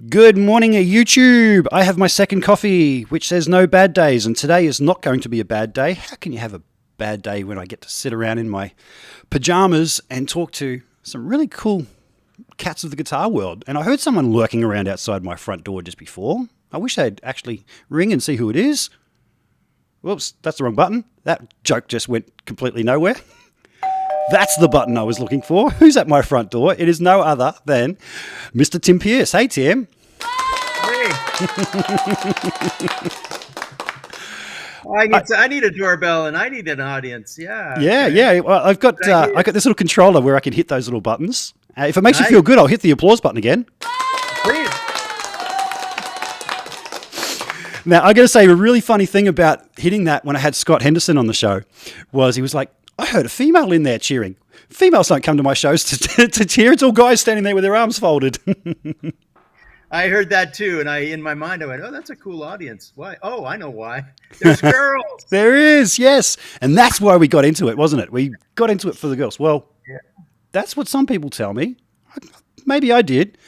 Good morning, YouTube. I have my second coffee, which says no bad days, and today is not going to be a bad day. How can you have a bad day when I get to sit around in my pajamas and talk to some really cool cats of the guitar world? And I heard someone lurking around outside my front door just before. I wish they'd actually ring and see who it is. Whoops, that's the wrong button. That joke just went completely nowhere. That's the button I was looking for. Who's at my front door? It is no other than Mr. Tim Pierce. Hey, Tim. Hey. I need a doorbell and I need an audience. Yeah. Yeah. Well, I've got this little controller where I can hit those little buttons. If it makes you feel good, I'll hit the applause button again. Please. Now, I got to say, a really funny thing about hitting that when I had Scott Henderson on the show was he was like, I heard a female in there cheering. Females don't come to my shows to cheer. It's all guys standing there with their arms folded. I heard that too, and in my mind I went, "Oh, that's a cool audience." Why? Oh, I know why. There's girls. There is, yes, and that's why we got into it, wasn't it? We got into it for the girls. Well, yeah. That's what some people tell me. Maybe I did.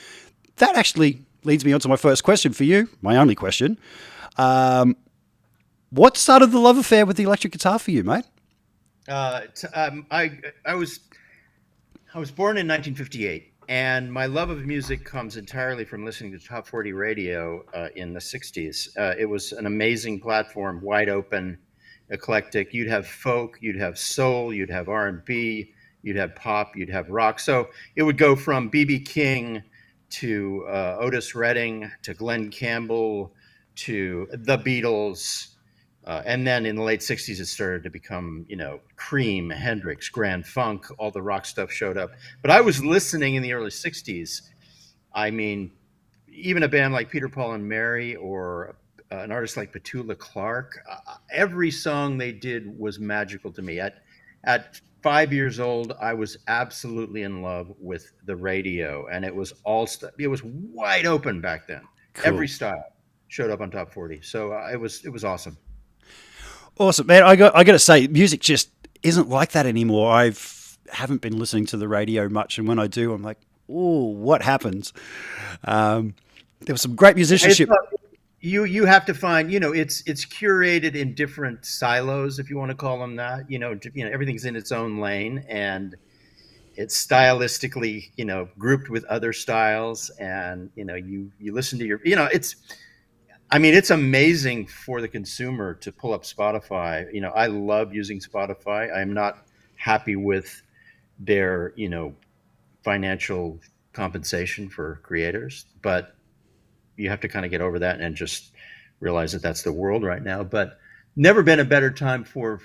That actually leads me on to my first question for you. My only question. What started the love affair with the electric guitar for you, mate? I was born in 1958, and my love of music comes entirely from listening to Top 40 radio in the 60s. It was an amazing platform, wide open, eclectic. You'd have folk, you'd have soul, you'd have R&B, you'd have pop, you'd have rock. So it would go from B.B. King to Otis Redding to Glenn Campbell to the Beatles. And then in the late 60s, it started to become, Cream, Hendrix, Grand Funk, all the rock stuff showed up. But I was listening in the early 60s. I mean, even a band like Peter, Paul and Mary or an artist like Petula Clark, every song they did was magical to me. At 5 years old, I was absolutely in love with the radio. And it was it was wide open back then. Cool. Every style showed up on Top 40. So it was awesome. Awesome, man. I got to say, music just isn't like that anymore. I haven't been listening to the radio much, and when I do, I'm like, oh, what happens? There was some great musicianship. You have to find, it's curated in different silos, if you want to call them that. Everything's in its own lane, and it's stylistically, grouped with other styles, and you listen to your, it's amazing for the consumer to pull up Spotify. I love using Spotify. I'm not happy with their, financial compensation for creators, but you have to kind of get over that and just realize that that's the world right now. But never been a better time for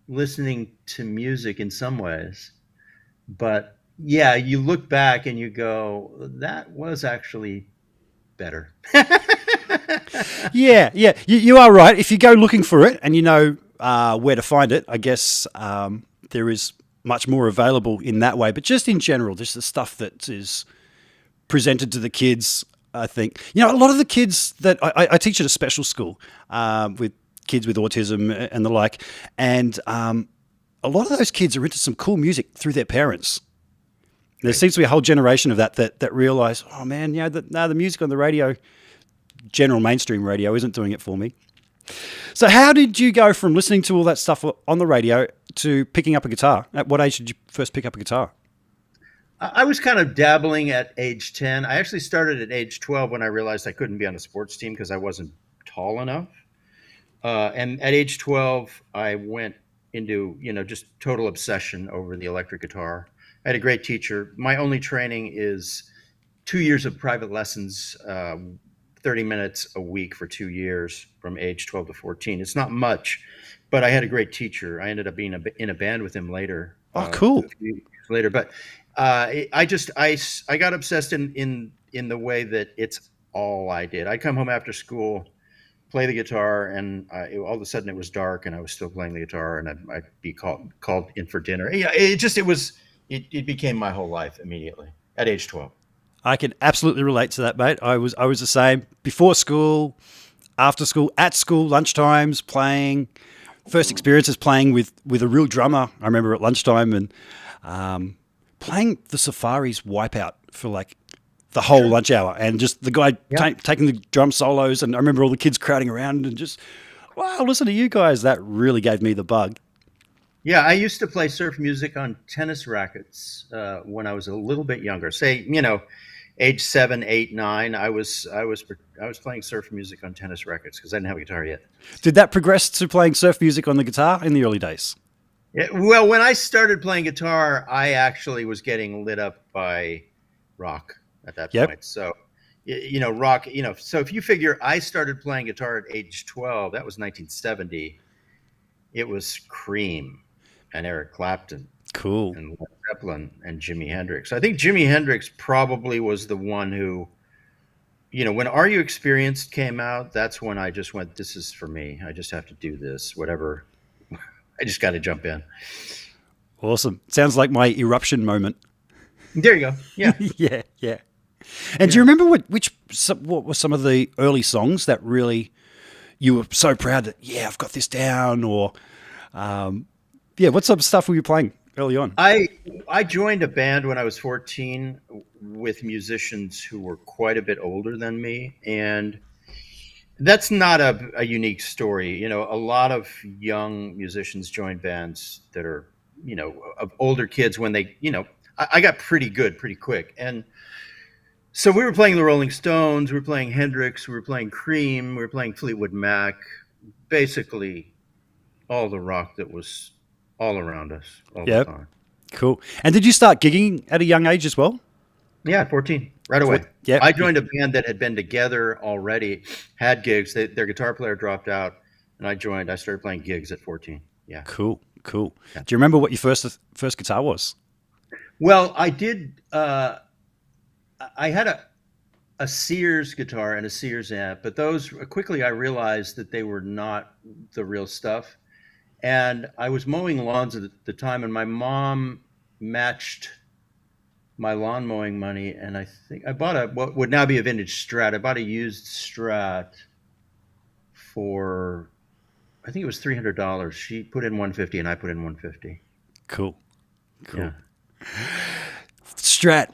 listening to music in some ways. But yeah, you look back and you go, that was actually better. Yeah. You are right. If you go looking for it and you know where to find it, I guess there is much more available in that way. But just in general, just the stuff that is presented to the kids, I think. A lot of the kids that I teach at a special school with kids with autism and the like, and a lot of those kids are into some cool music through their parents. There seems to be a whole generation of that realize, oh man, the music on the radio, general mainstream radio, isn't doing it for me. So how did you go from listening to all that stuff on the radio to picking up a guitar? At what age did you first pick up a guitar? I was kind of dabbling at age 10. I actually started at age 12 when I realized I couldn't be on a sports team because I wasn't tall enough. And at age 12, I went into, just total obsession over the electric guitar. I had a great teacher. My only training is 2 years of private lessons, 30 minutes a week for 2 years from age 12 to 14. It's not much, but I had a great teacher. I ended up being in a band with him later. Oh, cool. A few years later, but I got obsessed in the way that it's all I did. I'd come home after school, play the guitar, and all of a sudden it was dark, and I was still playing the guitar, and I'd be called in for dinner. Yeah, it became my whole life immediately at age 12. I can absolutely relate to that, mate. I was the same. Before school, after school, at school, lunchtimes, playing. First experiences playing with a real drummer. I remember at lunchtime and playing the Safaris Wipeout for like the whole lunch hour, and just the guy Yeah. taking the drum solos. And I remember all the kids crowding around and just, wow, listen to you guys. That really gave me the bug. Yeah, I used to play surf music on tennis rackets when I was a little bit younger. Say, age 7, 8, 9. I was playing surf music on tennis rackets because I didn't have a guitar yet. Did that progress to playing surf music on the guitar in the early days? Well, when I started playing guitar, I actually was getting lit up by rock at that Yep. point. So, rock. So if you figure I started playing guitar at age 12, that was 1970. It was Cream and Eric Clapton Cool. and Led Zeppelin and Jimi Hendrix. I think Jimi Hendrix probably was the one who, when Are You Experienced came out, that's when I just went, this is for me. I just have to do this, whatever. I just got to jump in. Awesome. Sounds like my eruption moment. There you go. Yeah. Yeah, yeah. And do you remember what were some of the early songs that really you were so proud that, yeah, I've got this down? Or, what sort of stuff were you playing early on? I joined a band when I was 14 with musicians who were quite a bit older than me. And that's not a unique story. A lot of young musicians join bands that are, of older kids when they, I got pretty good pretty quick. And so we were playing the Rolling Stones, we were playing Hendrix, we were playing Cream, we were playing Fleetwood Mac, basically all the rock that was all around us all the time. Cool. And did you start gigging at a young age as well? Yeah, 14, right away. Yeah. I joined a band that had been together already, had gigs. Their guitar player dropped out, and I started playing gigs at 14. Yeah. Cool. Yeah. Do you remember what your first guitar was? Well, I did. I had a Sears guitar and a Sears amp, but those quickly I realized that they were not the real stuff. And I was mowing lawns at the time, and my mom matched my lawn mowing money, and I think I bought what would now be a vintage Strat. I bought a used Strat for, I think it was $300. She put in $150, and I put in $150. Cool. Yeah. Strat.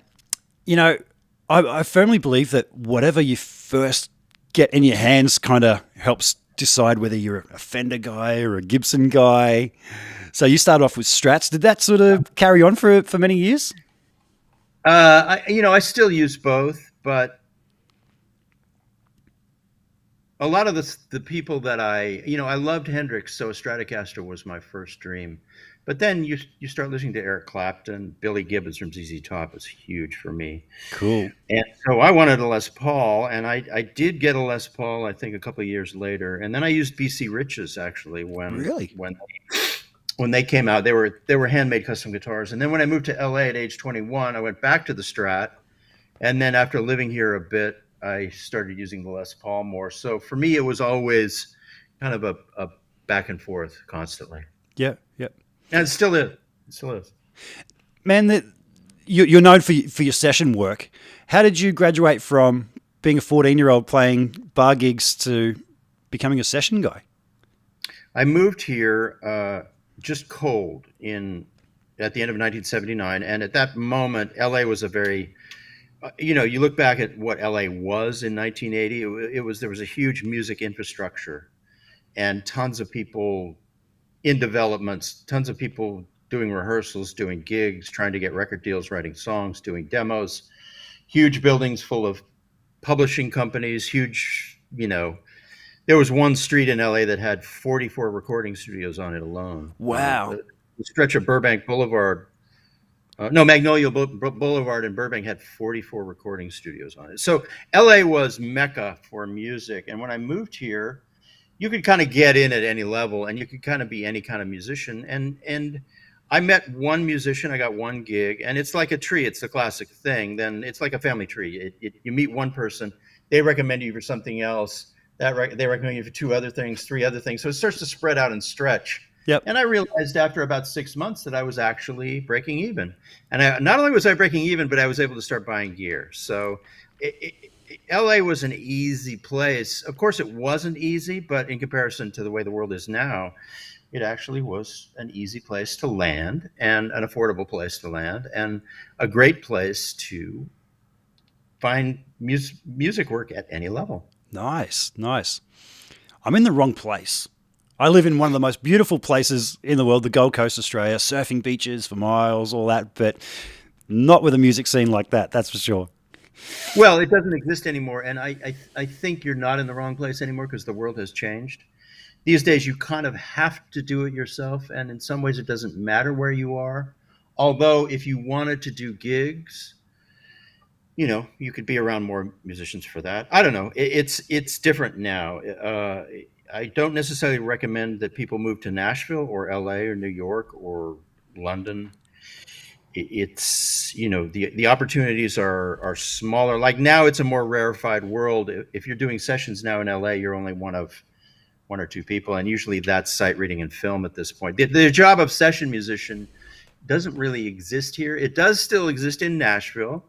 I firmly believe that whatever you first get in your hands kind of helps decide whether you're a Fender guy or a Gibson guy. So you start off with Strats. Did that sort of carry on for many years? I still use both, but a lot of the people that I loved Hendrix, so a Stratocaster was my first dream. But then you start listening to Eric Clapton, Billy Gibbons from ZZ Top was huge for me. Cool. And so I wanted a Les Paul, and I did get a Les Paul, I think, a couple of years later. And then I used BC Rich's actually when they came out. They were handmade custom guitars. And then when I moved to LA at age 21, I went back to the Strat. And then after living here a bit, I started using the Les Paul more. So for me, it was always kind of a back and forth constantly. Yeah. And it still is. Man, you're known for your session work. How did you graduate from being a 14-year-old playing bar gigs to becoming a session guy? I moved here just cold at the end of 1979, and at that moment, LA was a very, you look back at what LA was in 1980. There was a huge music infrastructure, and tons of people in developments, tons of people doing rehearsals, doing gigs, trying to get record deals, writing songs, doing demos, huge buildings full of publishing companies, huge, there was one street in LA that had 44 recording studios on it alone. Wow. The stretch of Burbank Boulevard, Magnolia Boulevard in Burbank had 44 recording studios on it. So LA was Mecca for music. And when I moved here, you could kind of get in at any level, and you could kind of be any kind of musician. And I met one musician, I got one gig, and it's like a tree. It's a classic thing. Then it's like a family tree. You meet one person, they recommend you for something else. They recommend you for 2 other things, 3 other things. So it starts to spread out and stretch. Yep. And I realized after about 6 months that I was actually breaking even. And not only was I breaking even, but I was able to start buying gear. So LA was an easy place. Of course, it wasn't easy, but in comparison to the way the world is now, it actually was an easy place to land, and an affordable place to land, and a great place to find music work at any level. Nice, nice. I'm in the wrong place. I live in one of the most beautiful places in the world, the Gold Coast, Australia, surfing beaches for miles, all that, but not with a music scene like that, that's for sure. Well, it doesn't exist anymore, and I think you're not in the wrong place anymore because the world has changed. These days, you kind of have to do it yourself, and in some ways, it doesn't matter where you are. Although, if you wanted to do gigs, you could be around more musicians for that. I don't know. It's different now. I don't necessarily recommend that people move to Nashville or LA or New York or London. It's the opportunities are smaller. Like now, it's a more rarefied world. If you're doing sessions now in LA, you're only one of one or two people, and usually that's sight reading and film at this point. The job of session musician doesn't really exist here. It does still exist in Nashville,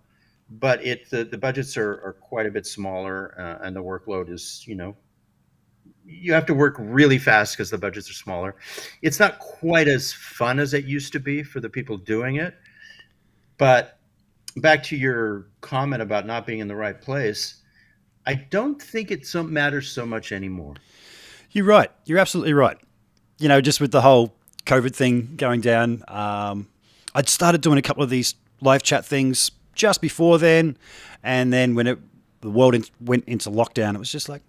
but the budgets are quite a bit smaller, and the workload is you have to work really fast because the budgets are smaller. It's not quite as fun as it used to be for the people doing it. But back to your comment about not being in the right place, I don't think matters so much anymore. You're right. You're absolutely right. Just with the whole COVID thing going down, I'd started doing a couple of these live chat things just before then. And then when the world went into lockdown, it was just like,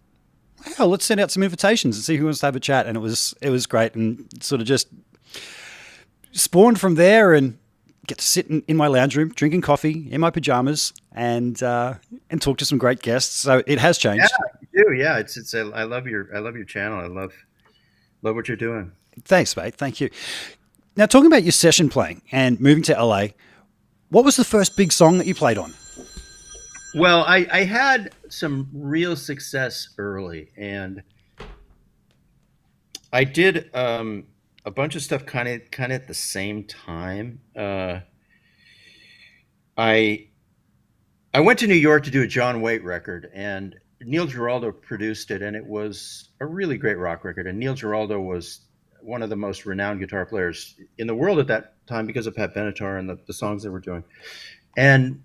wow, let's send out some invitations and see who wants to have a chat. And it was great, and sort of just spawned from there, and get to sit in my lounge room, drinking coffee in my pajamas, and talk to some great guests. So it has changed. Yeah, you do. Yeah, I love your channel. I love what you're doing. Thanks, mate. Thank you. Now, talking about your session playing and moving to LA, what was the first big song that you played on? Well, I had some real success early, and I did a bunch of stuff kind of at the same time. I went to New York to do a John Waite record, and Neil Giraldo produced it, and it was a really great rock record. And Neil Giraldo was one of the most renowned guitar players in the world at that time because of Pat Benatar and the songs they were doing. And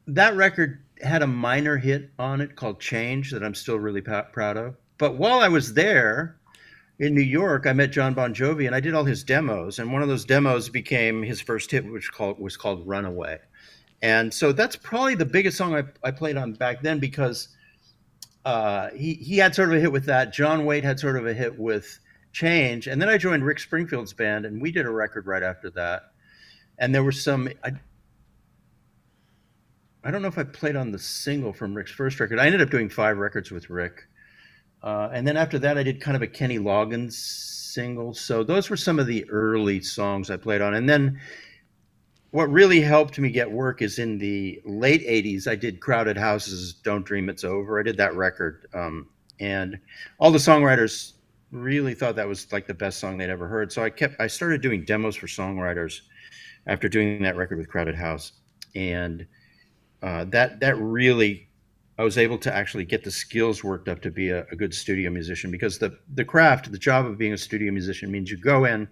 that record had a minor hit on it called Change that I'm still really proud of. But while I was there in New York, I met John Bon Jovi, and I did all his demos. And one of those demos became his first hit, which was called Runaway. And so that's probably the biggest song I played on back then, because he had sort of a hit with that. John Waite had sort of a hit with Change. And then I joined Rick Springfield's band, and we did a record right after that. And there were some... I don't know if I played on the single from Rick's first record. I ended up doing 5 records with Rick. And then after that, I did kind of a Kenny Loggins single. So those were some of the early songs I played on. And then what really helped me get work is in the late 80s, I did Crowded House's Don't Dream It's Over. I did that record. And all the songwriters really thought that was like the best song they'd ever heard. So I started doing demos for songwriters after doing that record with Crowded House. And that really, I was able to actually get the skills worked up to be a good studio musician, because the job of being a studio musician means you go in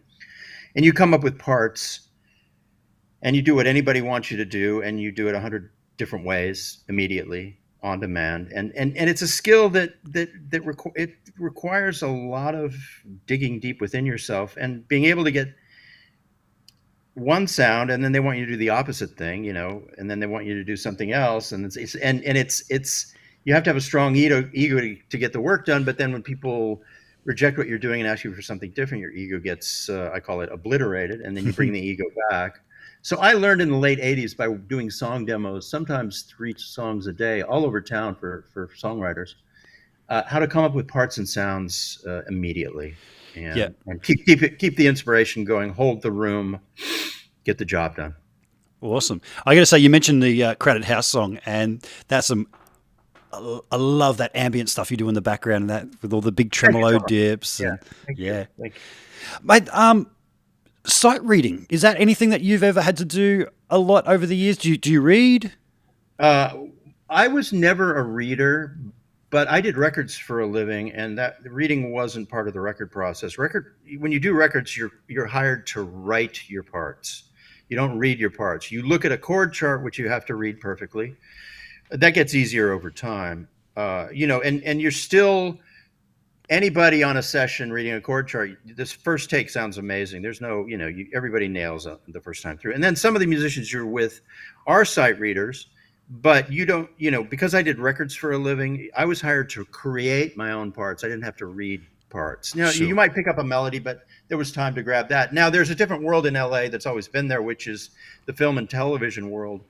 and you come up with parts and you do what anybody wants you to do, and you do it 100 different ways immediately on demand. And it's a skill that it requires a lot of digging deep within yourself and being able to get one sound, and then they want you to do the opposite thing, and then they want you to do something else, and it's you have to have a strong ego to get the work done. But then when people reject what you're doing and ask you for something different, your ego gets I call it obliterated, and then you bring the ego back. So I learned in the late 80s by doing song demos, sometimes 3 songs a day, all over town for songwriters, how to come up with parts and sounds immediately. And keep the inspiration going, hold the room, get the job done. Awesome. I got to say, you mentioned the Crowded House song, and that's I love that ambient stuff you do in the background, and that with all the big tremolo dips. Yeah, thank you. Mate, sight reading, is that anything that you've ever had to do a lot over the years? Do you read? I was never a reader, but I did records for a living, and that reading wasn't part of the record process. When you do records, you're hired to write your parts. You don't read your parts. You look at a chord chart, which you have to read perfectly. That gets easier over time. And you're still anybody on a session reading a chord chart. This first take sounds amazing. There's no, everybody nails it the first time through. And then some of the musicians you're with are sight readers, but you don't, because I did records for a living, I was hired to create my own parts. I didn't have to read parts. Now, Sure. you might pick up a melody, but there was time to grab that. Now, there's a different world in LA that's always been there, which is the film and television world.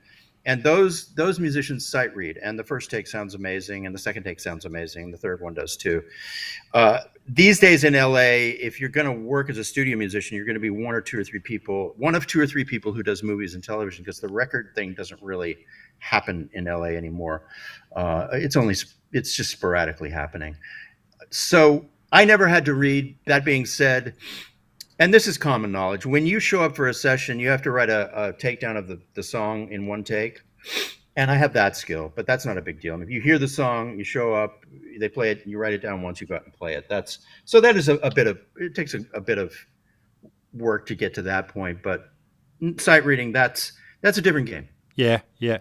And those musicians sight read, and the first take sounds amazing, and the second take sounds amazing, and the third one does too. These days in LA, if you're going to work as a studio musician, you're going to be one of two or three people who does movies and television, because the record thing doesn't really happen in LA anymore. It's just sporadically happening. So I never had to read. That being said, and this is common knowledge, when you show up for a session, you have to write a takedown of the song in one take. And I have that skill, but that's not a big deal. And if you hear the song, you show up, they play it, you write it down once, you go out and play it. It takes a bit of work to get to that point, but sight reading, that's a different game. Yeah, yeah.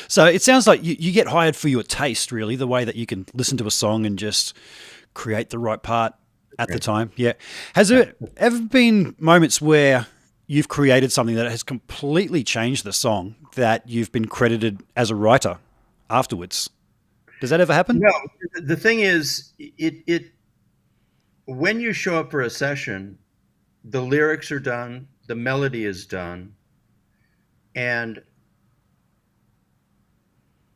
So it sounds like you get hired for your taste, really, the way that you can listen to a song and just create the right part at the time. Yeah. Has there ever been moments where you've created something that has completely changed the song that you've been credited as a writer afterwards? Does that ever happen? No, the thing is, when you show up for a session, the lyrics are done, the melody is done, and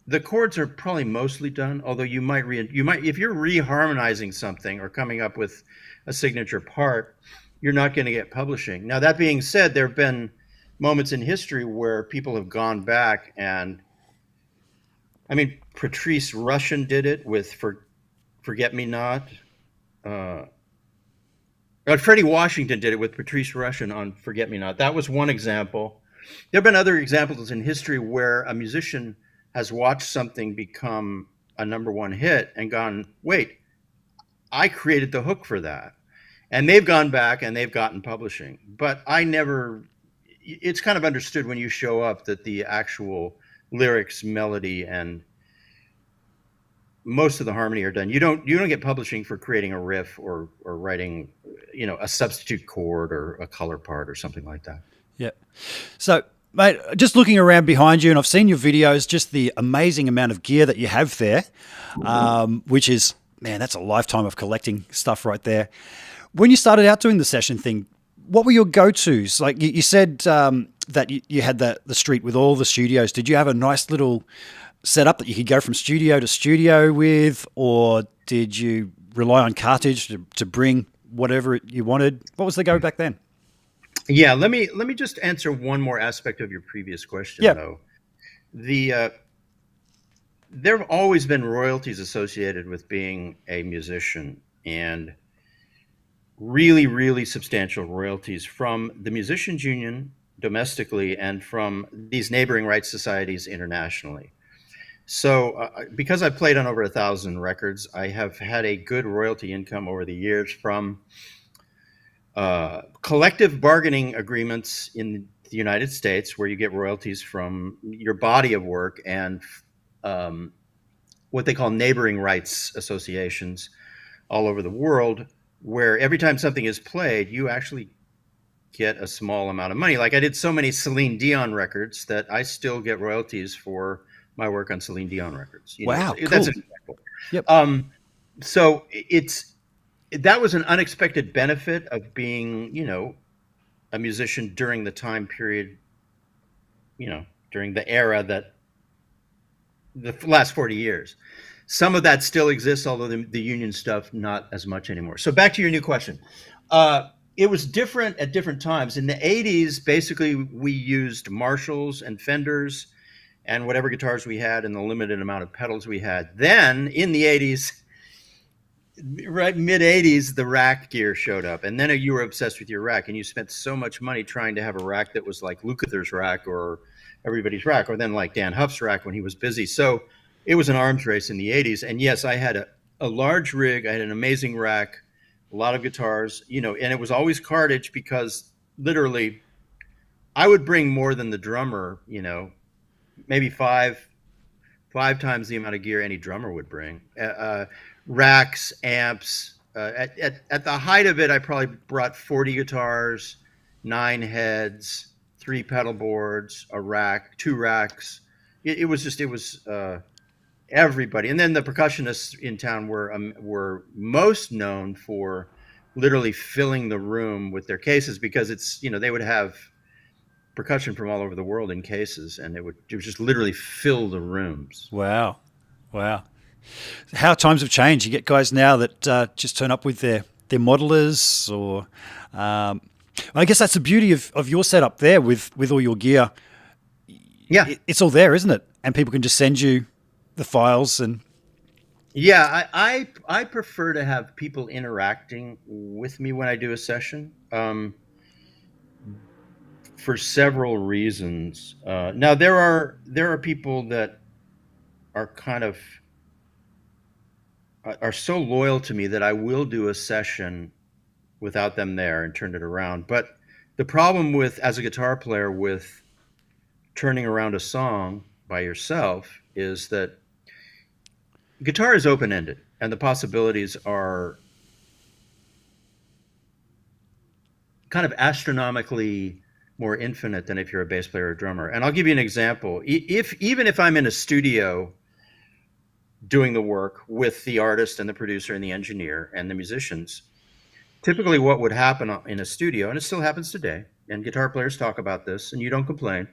the chords are probably mostly done, although you might if you're reharmonizing something or coming up with a signature part, you're not going to get publishing. Now, that being said, there have been moments in history where people have gone back and, Patrice Rushen did it with Forget Me Not. Freddie Washington did it with Patrice Rushen on Forget Me Not. That was one example. There have been other examples in history where a musician has watched something become a number one hit and gone, wait, I created the hook for that. And they've gone back and they've gotten publishing. But it's kind of understood when you show up that the actual lyrics, melody, and most of the harmony are done. You don't get publishing for creating a riff or writing, a substitute chord or a color part or something like that. Yeah. So, mate, just looking around behind you, and I've seen your videos, just the amazing amount of gear that you have there, which is, man, that's a lifetime of collecting stuff right there. When you started out doing the session thing, what were your go-tos? Like you said that you had the street with all the studios. Did you have a nice little setup that you could go from studio to studio with, or did you rely on cartridge to bring whatever you wanted? What was the go back then? Yeah, let me just answer one more aspect of your previous question, though. There have always been royalties associated with being a musician, and really, really substantial royalties from the Musicians Union domestically and from these neighboring rights societies internationally. So because I've played on over 1,000 records, I have had a good royalty income over the years from collective bargaining agreements in the United States, where you get royalties from your body of work, and what they call neighboring rights associations all over the world, where every time something is played, you actually get a small amount of money. Like I did so many Celine Dion records that I still get royalties for my work on Celine Dion records. Wow, cool. That's an example. Yep. So that was an unexpected benefit of being, a musician during the time period, during the era that the last 40 years. Some of that still exists, although the union stuff, not as much anymore. So back to your new question. It was different at different times. In the 80s, basically, we used Marshalls and Fenders and whatever guitars we had and the limited amount of pedals we had. Then in the 80s, right mid-80s, the rack gear showed up. And then you were obsessed with your rack, and you spent so much money trying to have a rack that was like Lukather's rack or everybody's rack, or then like Dan Huff's rack when he was busy. So it was an arms race in the 80s. And yes, I had a large rig. I had an amazing rack, a lot of guitars, and it was always cartage, because literally I would bring more than the drummer, maybe five times the amount of gear any drummer would bring. Racks, amps. At the height of it, I probably brought 40 guitars, 9 heads, 3 pedal boards, a rack, 2 racks. It was everybody. And then the percussionists in town were most known for literally filling the room with their cases, because they would have percussion from all over the world in cases, and it would just literally fill the rooms. Wow. Wow. How times have changed. You get guys now that just turn up with their modelers, or I guess that's the beauty of your setup there with all your gear. Yeah, It's all there, isn't it? And people can just send you the files and yeah. I prefer to have people interacting with me when I do a session, for several reasons. Now there are people that are kind of are so loyal to me that I will do a session without them there and turn it around. But the problem with, as a guitar player, with turning around a song by yourself is that guitar is open ended, and the possibilities are kind of astronomically more infinite than if you're a bass player or drummer. And I'll give you an example. Even if I'm in a studio doing the work with the artist and the producer and the engineer and the musicians, typically what would happen in a studio, and it still happens today, and guitar players talk about this, and you don't complain,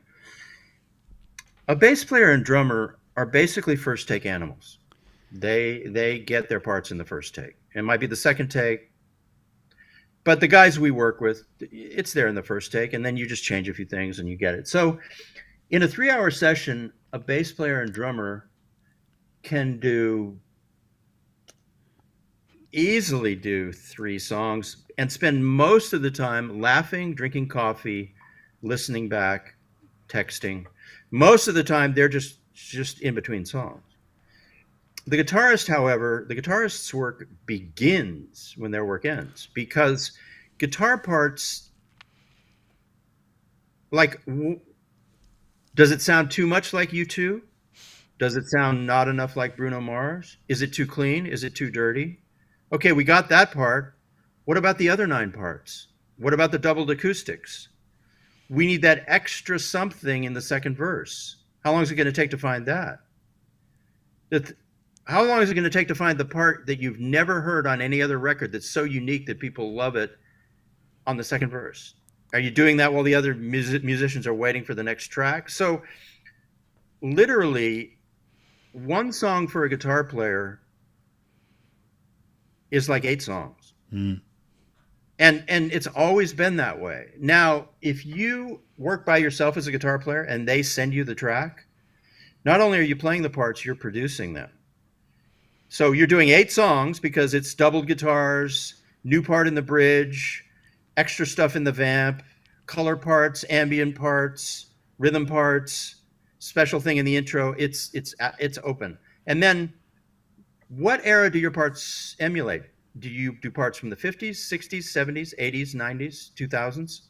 a bass player and drummer are basically first take animals. They get their parts in the first take. It might be the second take, but the guys we work with, it's there in the first take, and then you just change a few things and you get it. So in a 3-hour session, a bass player and drummer can easily do 3 songs and spend most of the time laughing, drinking coffee, listening back, texting. Most of the time they're just in between songs. The guitarist's work begins when their work ends, because guitar parts, like, does it sound too much like U2? Does it sound not enough like Bruno Mars? Is it too clean? Is it too dirty? Okay, we got that part. What about the other 9 parts? What about the doubled acoustics? We need that extra something in the second verse. How long is it going to take to find that? How long is it going to take to find the part that you've never heard on any other record that's so unique that people love it on the second verse? Are you doing that while the other musicians are waiting for the next track? So literally, one song for a guitar player is like 8 songs. Mm. And it's always been that way. Now, if you work by yourself as a guitar player and they send you the track, not only are you playing the parts, you're producing them. So you're doing 8 songs because it's doubled guitars, new part in the bridge, extra stuff in the vamp, color parts, ambient parts, rhythm parts, special thing in the intro. It's open. And then what era do your parts emulate? Do you do parts from the 50s, 60s, 70s, 80s, 90s, 2000s?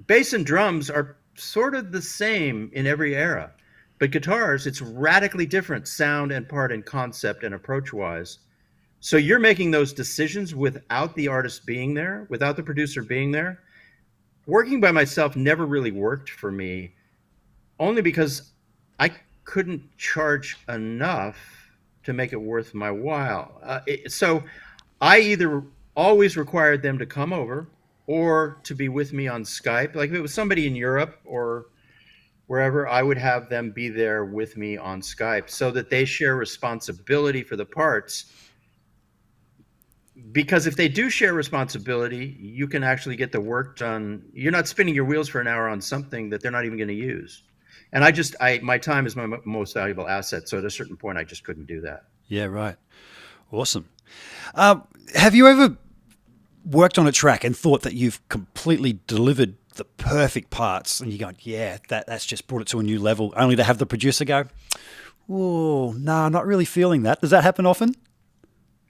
Bass and drums are sort of the same in every era. But guitars, it's radically different sound and part and concept and approach-wise. So you're making those decisions without the artist being there, without the producer being there. Working by myself never really worked for me, only because I couldn't charge enough to make it worth my while. So I either always required them to come over or to be with me on Skype. Like if it was somebody in Europe or wherever, I would have them be there with me on Skype so that they share responsibility for the parts. Because if they do share responsibility, you can actually get the work done. You're not spinning your wheels for an hour on something that they're not even going to use. And my time is my most valuable asset. So at a certain point, I just couldn't do that. Yeah, right. Awesome. Have you ever worked on a track and thought that you've completely delivered the perfect parts and you're going, yeah, that's just brought it to a new level, only to have the producer go, oh, no, not really feeling that? Does that happen often?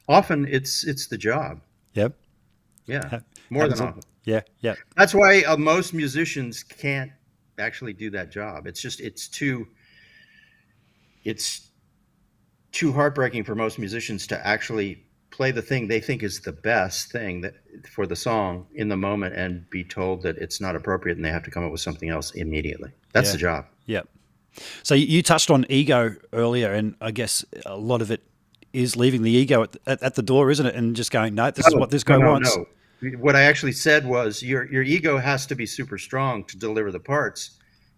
Often it's the job. Yep. Yeah. More than often. Yeah. Yeah. That's why most musicians can't actually do that job. It's too heartbreaking for most musicians to actually play the thing they think is the best thing that for the song in the moment and be told that it's not appropriate and they have to come up with something else immediately. That's Yeah. the job. Yeah. So you touched on ego earlier, and I guess a lot of it is leaving the ego at the door, isn't it? And just going, no, this is No, what this no, guy no, wants. no. What I actually said was your ego has to be super strong to deliver the parts,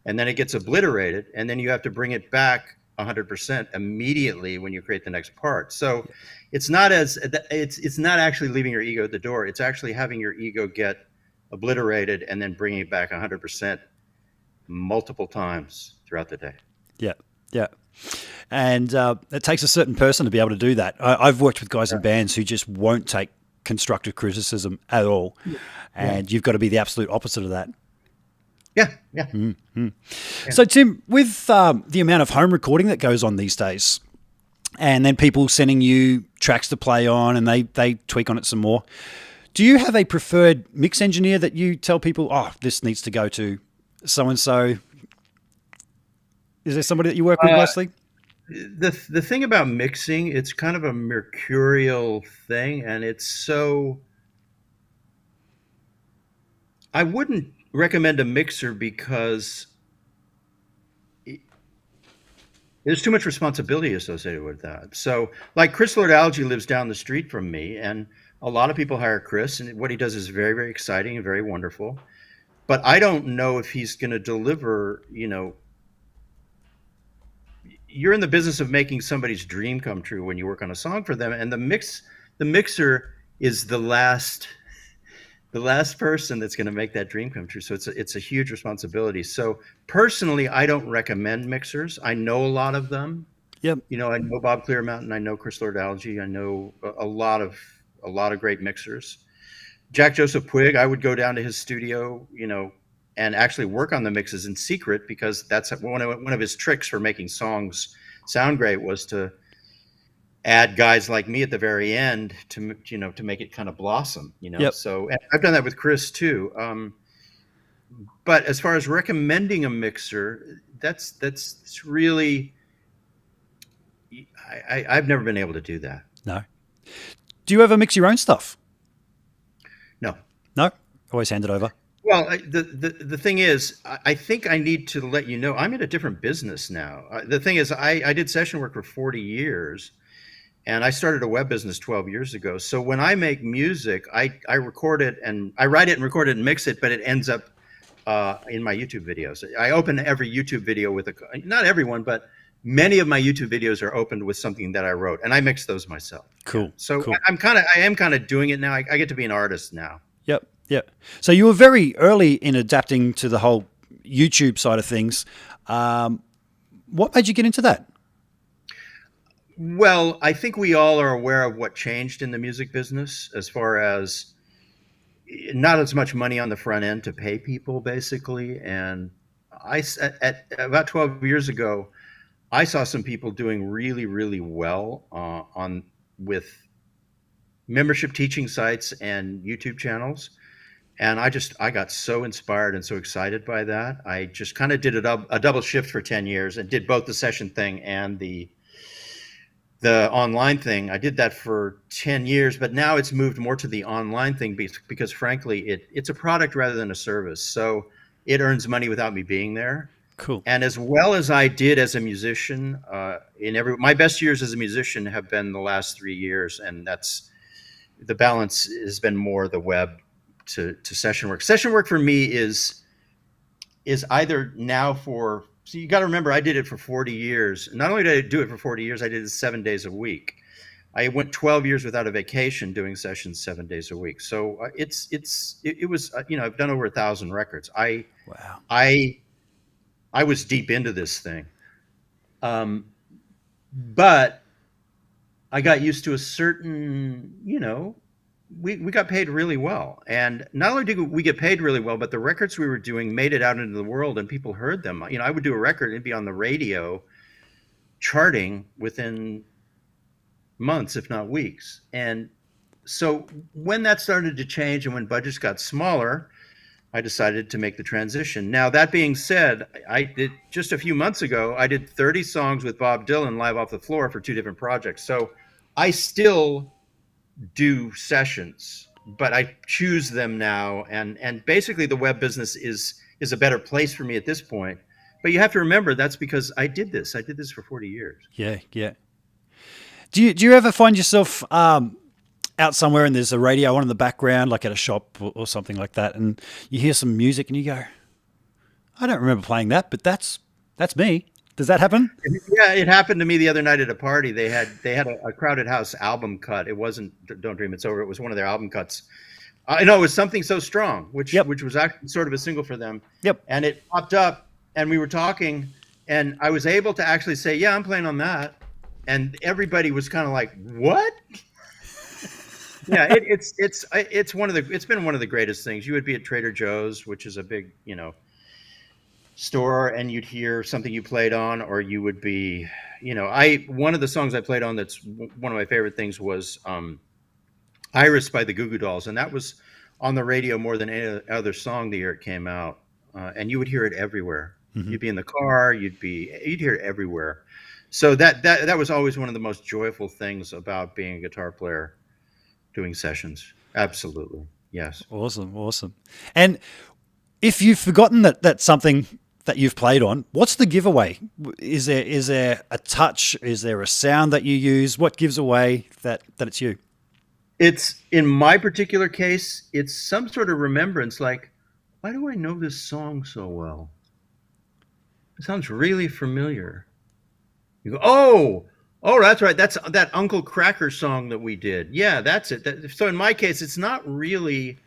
and then it gets obliterated, and then you have to bring it back 100% immediately when you create the next part. So it's not actually leaving your ego at the door. It's actually having your ego get obliterated and then bringing it back 100% multiple times throughout the day. Yeah. Yeah. And it takes a certain person to be able to do that. I've worked with guys in bands who just won't take constructive criticism at all, Yeah, and you've got to be the absolute opposite of that. yeah, yeah. So, Tim, with the amount of home recording that goes on these days, and then people sending you tracks to play on, and they tweak on it some more, do you have a preferred mix engineer that you tell people, oh, this needs to go to so and so? Is there somebody that you work with Uh, mostly? the thing about mixing, it's kind of a mercurial thing, and it's so I wouldn't recommend a mixer because it, there's too much responsibility associated with that. So, like Chris Lord Alge lives down the street from me, and a lot of people hire Chris, and what he does is very, very exciting and very wonderful. But I don't know if he's going to deliver. You're in the business of making somebody's dream come true when you work on a song for them, and the mixer is the last person that's going to make that dream come true. So it's a huge responsibility. So personally, I don't recommend mixers. I know a lot of them. Yep. I know Bob Clearmountain. I know Chris Lord Alge. I know a lot of great mixers. Jack Joseph Puig, I would go down to his studio, and actually work on the mixes in secret because that's one of his tricks for making songs sound great was to add guys like me at the very end to make it kind of blossom. Yep. So and I've done that with Chris too. But as far as recommending a mixer, that's really I've never been able to do that. No. Do you ever mix your own stuff? No. No. Always hand it over. Well, the thing is, I think I need to let you know I'm in a different business now. The thing is, I did session work for 40 years, and I started a web business 12 years ago. So when I make music, I record it and I write it and record it and mix it, but it ends up in my YouTube videos. I open every YouTube video with not everyone, but many of my YouTube videos are opened with something that I wrote, and I mix those myself. Cool. So Cool. I am kind of doing it now. I get to be an artist now. Yep. Yep. So you were very early in adapting to the whole YouTube side of things. What made you get into that? Well, I think we all are aware of what changed in the music business as far as not as much money on the front end to pay people, basically. And at about 12 years ago, I saw some people doing really, really well on with membership teaching sites and YouTube channels. And I got so inspired and so excited by that. I just kind of did a double shift for 10 years and did both the session thing and the online thing. I did that for 10 years, but now it's moved more to the online thing because frankly, it's a product rather than a service. So it earns money without me being there. Cool. And as well as I did as a musician, my best years as a musician have been the last 3 years, and that's the balance has been more the web to session work. Session work for me is either now so you got to remember I did it for 40 years. Not only did I do it for 40 years, I did it 7 days a week. I went 12 years without a vacation doing sessions 7 days a week. So it was I've done over 1,000 records. Wow. I was deep into this thing. But I got used to a certain, we got paid really well. And not only did we get paid really well, but the records we were doing made it out into the world and people heard them. I would do a record and it'd be on the radio charting within months, if not weeks. And so when that started to change and when budgets got smaller, I decided to make the transition. Now, that being said, I did just a few months ago, I did 30 songs with Bob Dylan live off the floor for two different projects. So I still do sessions, but I choose them now. And basically the web business is a better place for me at this point. But you have to remember that's because I did this. I did this for 40 years. Yeah, yeah. Do you ever find yourself out somewhere and there's a radio on in the background, like at a shop or something like that, and you hear some music and you go, I don't remember playing that, but that's me. Does that happen? Yeah, it happened to me the other night at a party. They had a Crowded House album cut. It wasn't "Don't Dream It's Over." It was one of their album cuts. I know it was Something So Strong, which was actually sort of a single for them. Yep. And it popped up, and we were talking, and I was able to actually say, "Yeah, I'm playing on that," and everybody was kind of like, "What?" Yeah, it's been one of the greatest things. You would be at Trader Joe's, which is a big, store, and you'd hear something you played on, or you would be, one of the songs I played on that's one of my favorite things was Iris by the Goo Goo Dolls, and that was on the radio more than any other song the year it came out, and you would hear it everywhere. Mm-hmm. You'd be in the car, you'd hear it everywhere. So that was always one of the most joyful things about being a guitar player, doing sessions. Absolutely, yes. Awesome. And if you've forgotten that that's something that you've played on, what's the giveaway? Is there a touch? Is there a sound that you use? What gives away that it's you? It's, in my particular case, it's some sort of remembrance. Like, why do I know this song so well? It sounds really familiar. You go, oh, that's right. That's that Uncle Cracker song that we did. Yeah, that's it. So in my case, it's not really.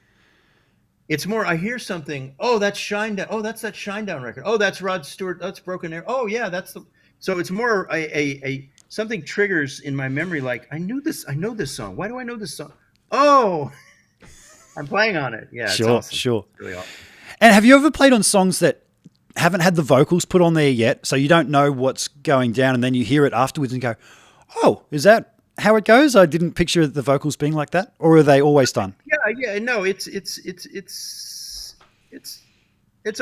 It's more, I hear something. Oh, that's Shinedown. Oh, that's that Shinedown record. Oh, that's Rod Stewart. That's Broken Arrow. Oh, yeah, that's the. So it's more a something triggers in my memory. Like, I know this song. Why do I know this song? Oh, I'm playing on it. Yeah, it's awesome. Sure. It's really awesome. And have you ever played on songs that haven't had the vocals put on there yet, so you don't know what's going down, and then you hear it afterwards and go, "Oh, is that how it goes? I didn't picture the vocals being like that," or are they always done? Yeah. No, it's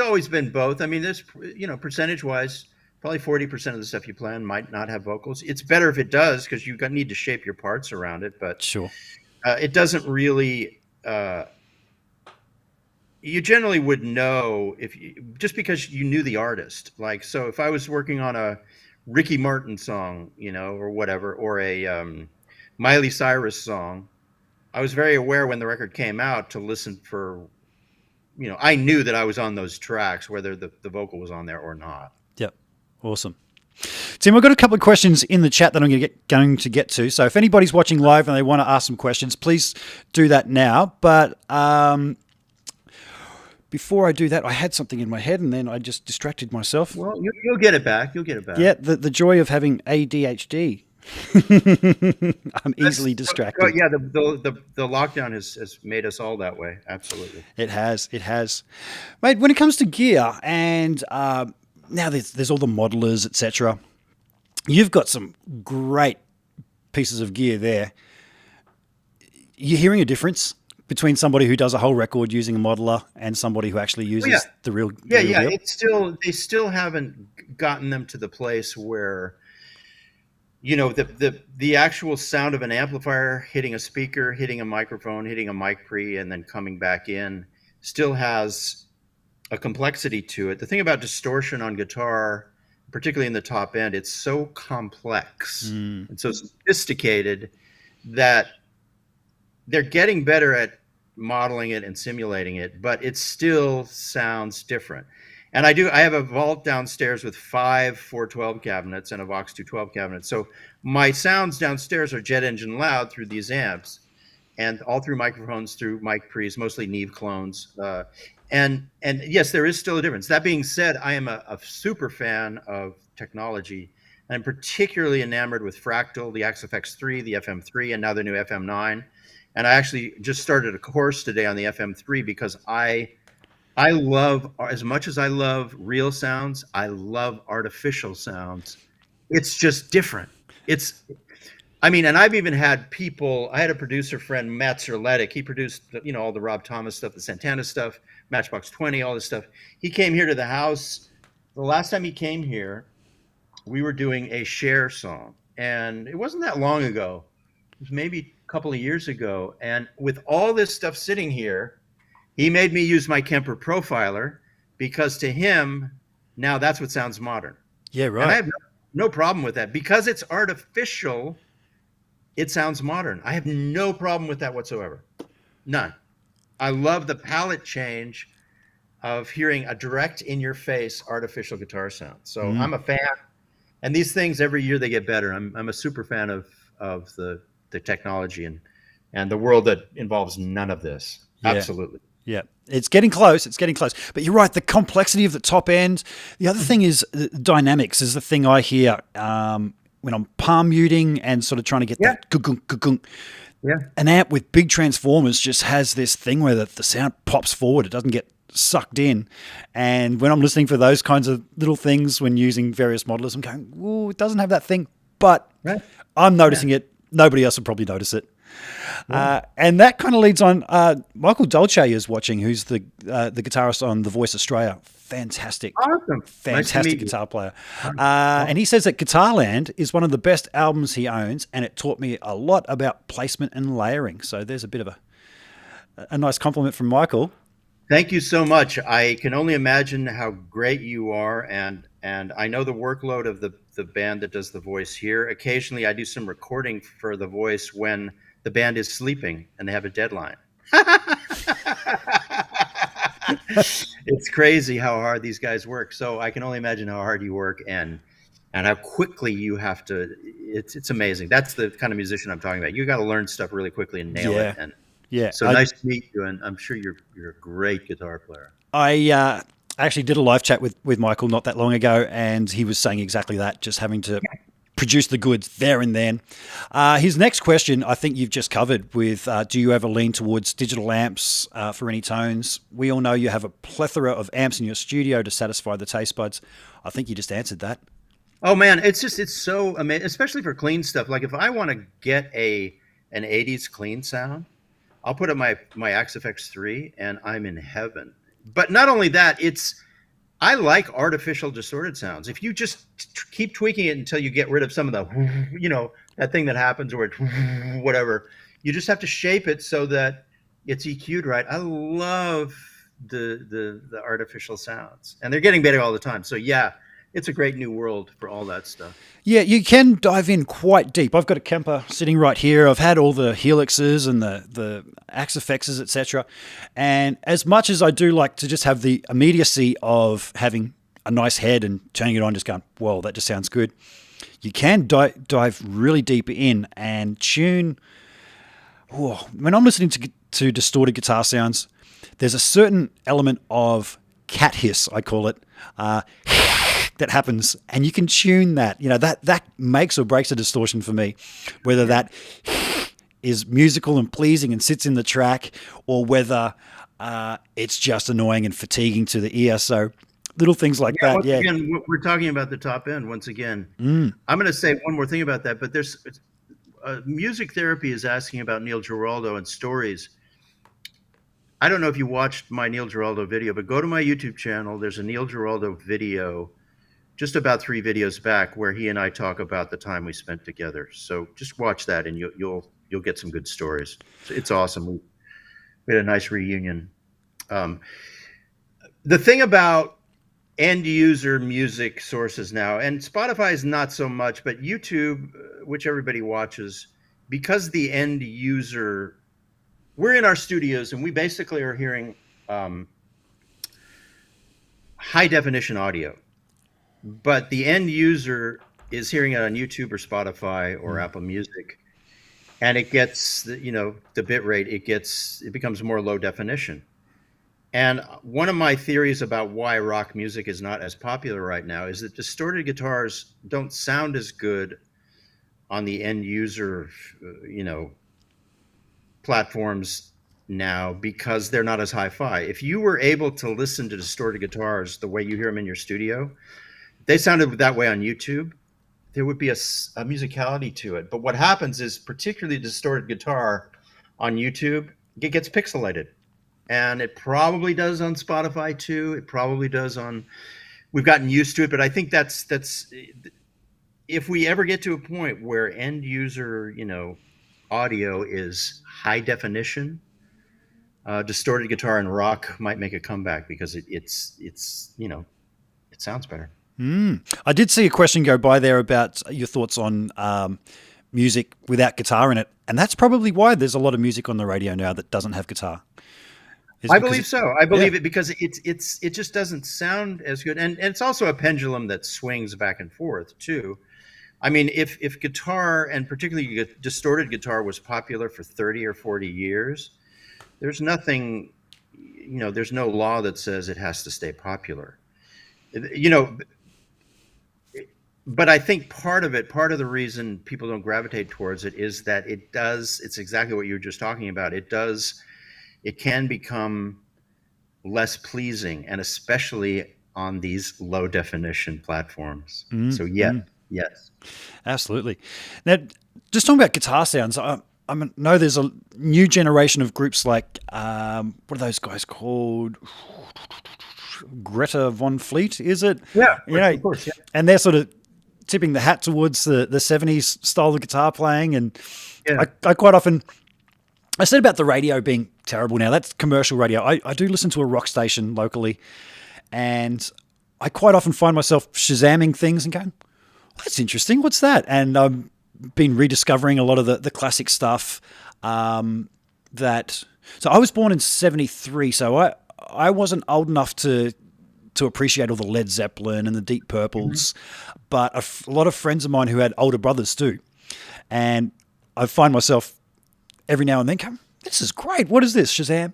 always been both. I mean, there's percentage wise, probably 40% of the stuff you play on might not have vocals. It's better if it does because you need to shape your parts around it. But sure, it doesn't really. You generally would know just because you knew the artist. Like, so if I was working on a Ricky Martin song, or whatever, or a Miley Cyrus song, I was very aware when the record came out to listen for, I knew that I was on those tracks, whether the vocal was on there or not. Yep. Awesome. Tim, I've got a couple of questions in the chat that I'm going to get to. So if anybody's watching live and they want to ask some questions, please do that now. But before I do that, I had something in my head and then I just distracted myself. Well, you'll get it back. Yeah, the joy of having ADHD. I'm easily distracted. Yeah, the lockdown has made us all that way. Absolutely. It has. Mate, when it comes to gear and now there's all the modelers, etc. You've got some great pieces of gear there. You're hearing a difference between somebody who does a whole record using a modeler and somebody who actually uses the real deal? They still haven't gotten them to the place where the actual sound of an amplifier hitting a speaker, hitting a microphone, hitting a mic pre, and then coming back in still has a complexity to it. The thing about distortion on guitar, particularly in the top end, it's so complex and so sophisticated that they're getting better at modeling it and simulating it, but it still sounds different. And I have a vault downstairs with 5 412 cabinets and a Vox 212 cabinet. So my sounds downstairs are jet engine loud through these amps and all through microphones, through mic pre's, mostly Neve clones. And yes, there is still a difference. That being said, I am a super fan of technology. And I'm particularly enamored with Fractal, the XFX3, the FM3, and now the new FM9. And I actually just started a course today on the FM3 because I love, as much as I love real sounds, I love artificial sounds. It's just different. I mean, and I've even had people. I had a producer friend, Matt Zerletic. He produced, all the Rob Thomas stuff, the Santana stuff, Matchbox 20, all this stuff. He came here to the house. The last time he came here, we were doing a Cher song, and it wasn't that long ago. It was maybe a couple of years ago. And with all this stuff sitting here, he made me use my Kemper Profiler because to him, now that's what sounds modern. Yeah, And I right. have no problem with that because it's artificial. It sounds modern. I have no problem with that whatsoever. None. I love the palette change of hearing a direct in your face artificial guitar sound. So Mm. I'm a fan. And these things every year they get better. I'm a super fan of the technology and the world that involves none of this. Yeah. Absolutely. Yeah, it's getting close. It's getting close. But you're right. The complexity of the top end. The other thing is dynamics is the thing I hear when I'm palm muting and sort of trying to get Yeah. that gugunk, gugunk. Yeah. An amp with big transformers just has this thing where the sound pops forward. It doesn't get sucked in. And when I'm listening for those kinds of little things when using various modelers, I'm going, "Ooh, it doesn't have that thing." But Right. I'm noticing it. Nobody else will probably notice it. And that kind of leads on. Michael Dolce is watching, who's the guitarist on The Voice Australia. Fantastic, Awesome. Nice to fantastic meet you. guitar player. And he says that Guitarland is one of the best albums he owns, and it taught me a lot about placement and layering. So there's a bit of a nice compliment from Michael. Thank you so much. I can only imagine how great you are, and I know the workload of the band that does the voice here. Occasionally, I do some recording for the voice when the band is sleeping and they have a deadline. It's crazy how hard these guys work. So I can only imagine how hard you work and how quickly you have to. It's amazing. That's the kind of musician I'm talking about. You got to learn stuff really quickly and nail Yeah, it. And yeah. so nice to meet you, and I'm sure you're a great guitar player. I actually did a live chat with Michael not that long ago, and he was saying exactly that, just having to produce the goods there and then. His next question, I think you've just covered with, do you ever lean towards digital amps for any tones? We all know you have a plethora of amps in your studio to satisfy the taste buds. I think you just answered that. Oh man, it's so amazing, especially for clean stuff. Like if I want to get an '80s clean sound, I'll put up my Axe-Fx 3 and I'm in heaven. But not only that, I like artificial distorted sounds. If you just keep tweaking it until you get rid of some of the, that thing that happens where it, whatever, you just have to shape it so that it's EQ'd right. I love the artificial sounds, and they're getting better all the time. So yeah, it's a great new world for all that stuff. Yeah, you can dive in quite deep. I've got a Kemper sitting right here. I've had all the Helixes and the Axe-Fx's, etc. And as much as I do like to just have the immediacy of having a nice head and turning it on, just going, well, that just sounds good. You can dive really deep in and tune. Oh, when I'm listening to distorted guitar sounds, there's a certain element of cat hiss, I call it, that happens, and you can tune that. That makes or breaks a distortion for me, whether that is musical and pleasing and sits in the track, or whether it's just annoying and fatiguing to the ear. So little things like that. Once Yeah. again, we're talking about the top end once again. I'm going to say one more thing about that, but there's music therapy is asking about Neil Giraldo and stories. I don't know if you watched my Neil Giraldo video, but go to my YouTube channel. There's a Neil Giraldo video just about 3 videos back where he and I talk about the time we spent together. So just watch that and you'll get some good stories. It's awesome. We had a nice reunion. The thing about end user music sources now, and Spotify is not so much, but YouTube, which everybody watches, because the end user, we're in our studios and we basically are hearing high definition audio, but the end user is hearing it on YouTube or Spotify or Apple Music, and it gets the bit rate, it becomes more low definition. And one of my theories about why rock music is not as popular right now is that distorted guitars don't sound as good on the end user, platforms now because they're not as hi-fi. If you were able to listen to distorted guitars the way you hear them in your studio, they sounded that way on YouTube. there would be a musicality to it. But what happens is, particularly distorted guitar on YouTube, it gets pixelated, and it probably does on Spotify too. It probably does on. We've gotten used to it, but I think that's if we ever get to a point where end user, audio is high definition, distorted guitar and rock might make a comeback because it's it sounds better. I did see a question go by there about your thoughts on music without guitar in it, and that's probably why there's a lot of music on the radio now that doesn't have guitar. I believe so. I believe it because it just doesn't sound as good, and it's also a pendulum that swings back and forth too. I mean, if guitar, and particularly distorted guitar, was popular for 30 or 40 years, there's nothing, there's no law that says it has to stay popular. But I think part of the reason people don't gravitate towards it is that it's exactly what you were just talking about. It can become less pleasing, and especially on these low definition platforms. So yes. Absolutely. Now, just talking about guitar sounds, I know there's a new generation of groups like, what are those guys called? Greta Von Fleet, is it? Yeah, of course. Yeah. And they're sort of tipping the hat towards the 70s style of guitar playing. And I quite often, I said about the radio being terrible now. That's commercial radio. I do listen to a rock station locally, and I quite often find myself Shazamming things and going, that's interesting. What's that? And I've been rediscovering a lot of the classic stuff so I was born in 73, so I wasn't old enough to appreciate all the Led Zeppelin and the Deep Purples, but a lot of friends of mine who had older brothers too. And I find myself every now and then going, this is great. What is this? Shazam.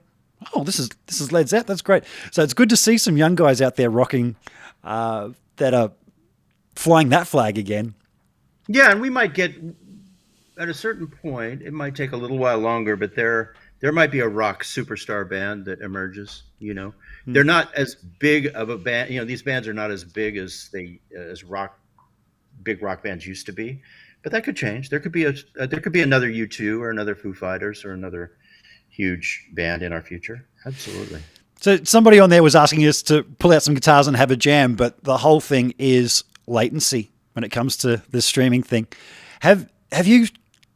Oh, this is Led Zeppelin. That's great. So it's good to see some young guys out there rocking that are flying that flag again. Yeah, and we might get, at a certain point, it might take a little while longer, but there might be a rock superstar band that emerges. They're not as big of a band. These bands are not as big as big rock bands used to be, but that could change. There could be another U2 or another Foo Fighters or another huge band in our future. Absolutely. So somebody on there was asking us to pull out some guitars and have a jam, but the whole thing is latency when it comes to the streaming thing. Have you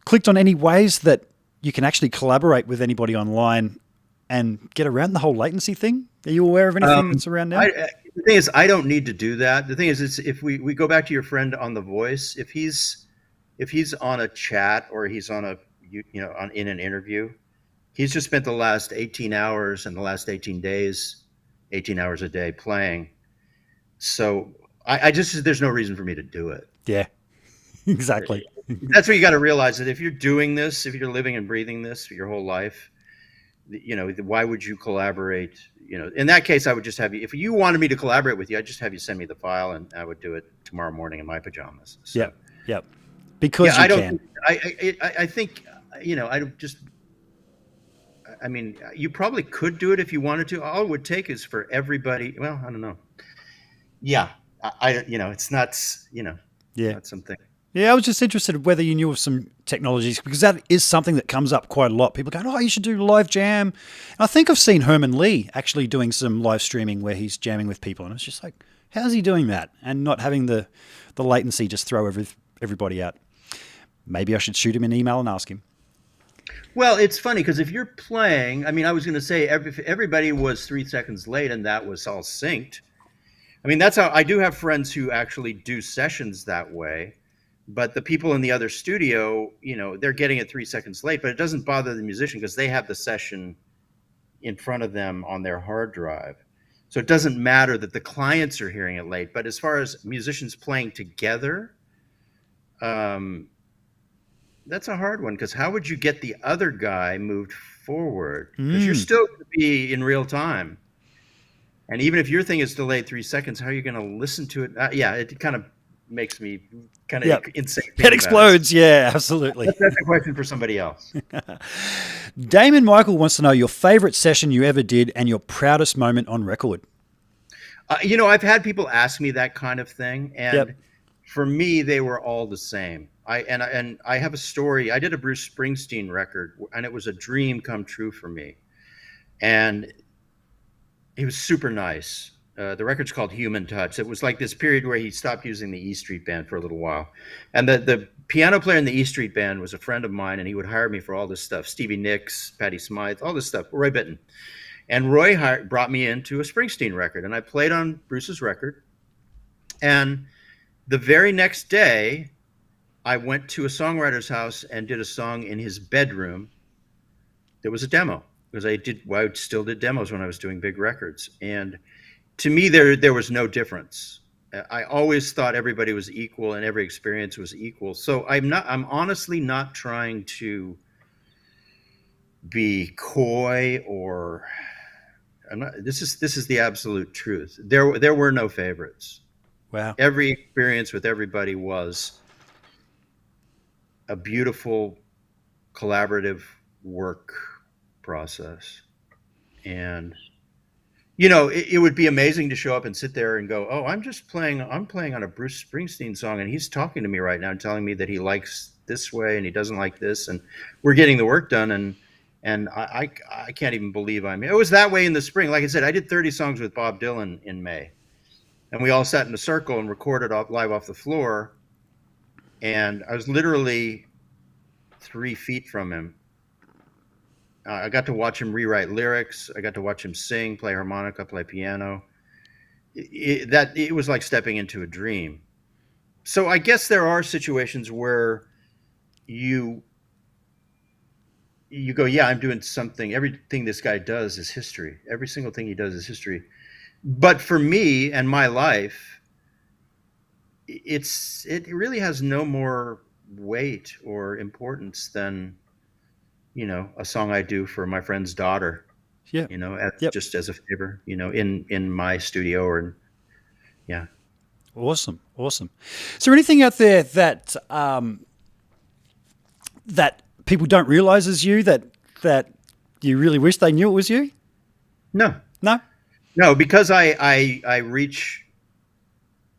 clicked on any ways that you can actually collaborate with anybody online and get around the whole latency thing? Are you aware of anything that's around now? The thing is, I don't need to do that. The thing is, if we go back to your friend on The Voice, if he's on a chat or he's on in an interview, he's just spent the last 18 hours and the last 18 days, 18 hours a day playing. So there's no reason for me to do it. Yeah, exactly. That's what you got to realize, that if you're doing this, if you're living and breathing this for your whole life, why would you collaborate? In that case, I would just have you, if you wanted me to collaborate with you, I'd just have you send me the file and I would do it tomorrow morning in my pajamas. So, Yep. Because you can. I think, you probably could do it if you wanted to. All it would take is for everybody. Well, I don't know. Yeah. It's not, not something. Yeah, I was just interested whether you knew of some technologies, because that is something that comes up quite a lot. People going, you should do live jam. And I think I've seen Herman Lee actually doing some live streaming where he's jamming with people. And it's just like, how's he doing that? And not having the latency just throw everybody out. Maybe I should shoot him an email and ask him. Well, it's funny because if you're playing, I was going to say if everybody was 3 seconds late and that was all synced. That's how I do have friends who actually do sessions that way. But the people in the other studio, they're getting it 3 seconds late, but it doesn't bother the musician because they have the session in front of them on their hard drive. So it doesn't matter that the clients are hearing it late. But as far as musicians playing together, that's a hard one, because how would you get the other guy moved forward? Because you're still going to be in real time. And even if your thing is delayed 3 seconds, how are you going to listen to it? It kind of makes me kind of insane. It explodes. Yeah, absolutely. That's a question for somebody else. Damon Michael wants to know your favorite session you ever did and your proudest moment on record. I've had people ask me that kind of thing. And for me, they were all the same. I have a story. I did a Bruce Springsteen record, and it was a dream come true for me. And he was super nice. The record's called Human Touch. It was like this period where he stopped using the E Street Band for a little while. And the piano player in the E Street Band was a friend of mine, and he would hire me for all this stuff. Stevie Nicks, Patti Smythe, all this stuff, Roy Bittan. And Roy brought me into a Springsteen record, and I played on Bruce's record. And the very next day, I went to a songwriter's house and did a song in his bedroom. There was a demo, because I still did demos when I was doing big records. And to me, there was no difference. I always thought everybody was equal and every experience was equal. So I'm honestly not trying to be coy, or this is the absolute truth. There were no favorites. Wow. Every experience with everybody was a beautiful collaborative work process. And it would be amazing to show up and sit there and go, oh, I'm playing on a Bruce Springsteen song, and he's talking to me right now and telling me that he likes this way and he doesn't like this, and we're getting the work done. And I can't even believe it was that way in the spring. Like I said, I did 30 songs with Bob Dylan in May, and we all sat in a circle and recorded live off the floor. And I was literally 3 feet from him. I got to watch him rewrite lyrics. I got to watch him sing, play harmonica, play piano. It was like stepping into a dream. So I guess there are situations where you go, yeah, I'm doing something. Everything this guy does is history. Every single thing he does is history. But for me and my life, it really has no more weight or importance than a song I do for my friend's daughter. Yeah. Yep. Just as a favor, in my studio, or yeah. Awesome. Is there anything out there that that people don't realize is you, that you really wish they knew it was you? No, because I reach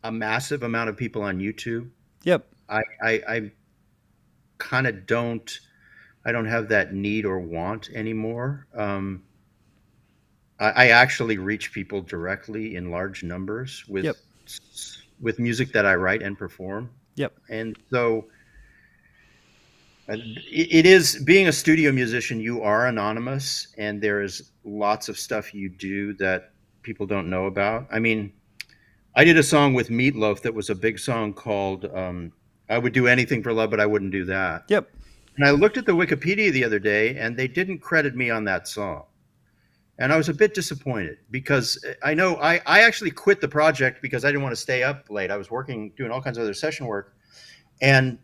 a massive amount of people on YouTube. Yep. I kind of don't have that need or want anymore. I actually reach people directly in large numbers with music that I write and perform. Yep. And so it is, being a studio musician, you are anonymous, and there is lots of stuff you do that people don't know about. I mean, I did a song with Meatloaf that was a big song called I Would Do Anything for Love, But I Wouldn't Do That. Yep. And I looked at the Wikipedia the other day, and they didn't credit me on that song. And I was a bit disappointed, because I know I actually quit the project because I didn't want to stay up late. I was doing all kinds of other session work. And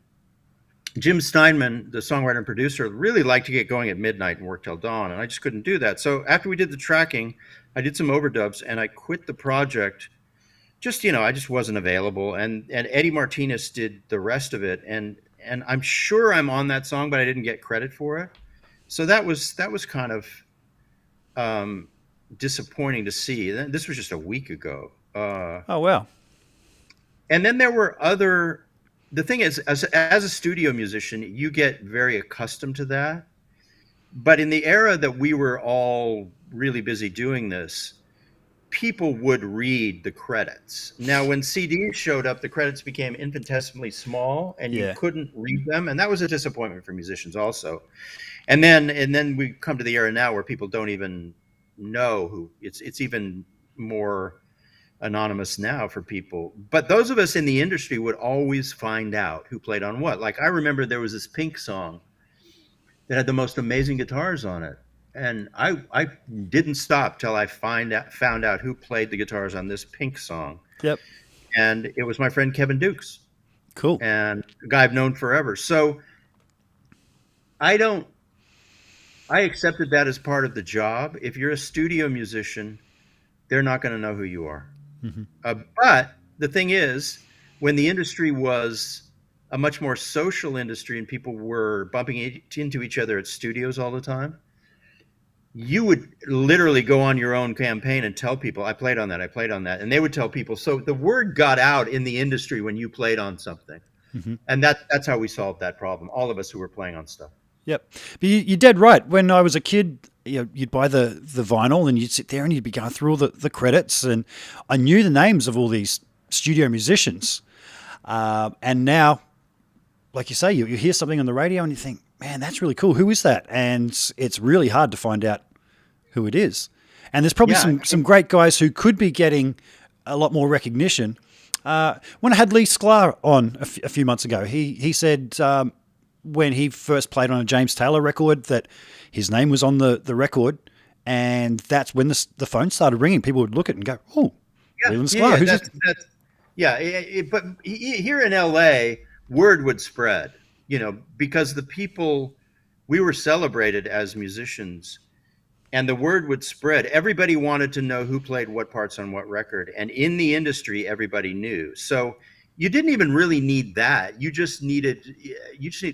Jim Steinman, the songwriter and producer, really liked to get going at midnight and work till dawn. And I just couldn't do that. So after we did the tracking, I did some overdubs, and I quit the project. I just wasn't available. And Eddie Martinez did the rest of it. And I'm sure I'm on that song, but I didn't get credit for it. So that was kind of disappointing to see. This was just a week ago. Oh, wow. And then there were the thing is, as a studio musician, you get very accustomed to that. But in the era that we were all really busy doing this, people would read the credits. Now, when CDs showed up, the credits became infinitesimally small, and you couldn't read them. And that was a disappointment for musicians also. And then we come to the era now where people don't even know who. It's even more anonymous now for people. But those of us in the industry would always find out who played on what. Like, I remember there was this Pink song that had the most amazing guitars on it. And I didn't stop till I found out who played the guitars on this Pink song. Yep. And it was my friend Kevin Dukes. Cool. And a guy I've known forever. So I accepted that as part of the job. If you're a studio musician, they're not going to know who you are. Mm-hmm. But the thing is, when the industry was a much more social industry and people were bumping into each other at studios all the time, you would literally go on your own campaign and tell people, I played on that, I played on that. And they would tell people. So the word got out in the industry when you played on something. Hmm. And that's how we solved that problem, all of us who were playing on stuff. Yep. But you're dead right. When I was a kid, you'd buy the vinyl and you'd sit there and you'd be going through all the credits. And I knew the names of all these studio musicians. And now, like you say, you hear something on the radio and you think, man, that's really cool. Who is that? And it's really hard to find out who it is. And there's probably some great guys who could be getting a lot more recognition. When I had Lee Sklar on a few months ago, he said when he first played on a James Taylor record that his name was on the record, and that's when the phone started ringing. People would look at it and go, "Oh, Leland Sklar." Who's this? But here in LA, word would spread, because the people, we were celebrated as musicians, and the word would spread. Everybody wanted to know who played what parts on what record, and in the industry, everybody knew. So you didn't even really need that. You just needed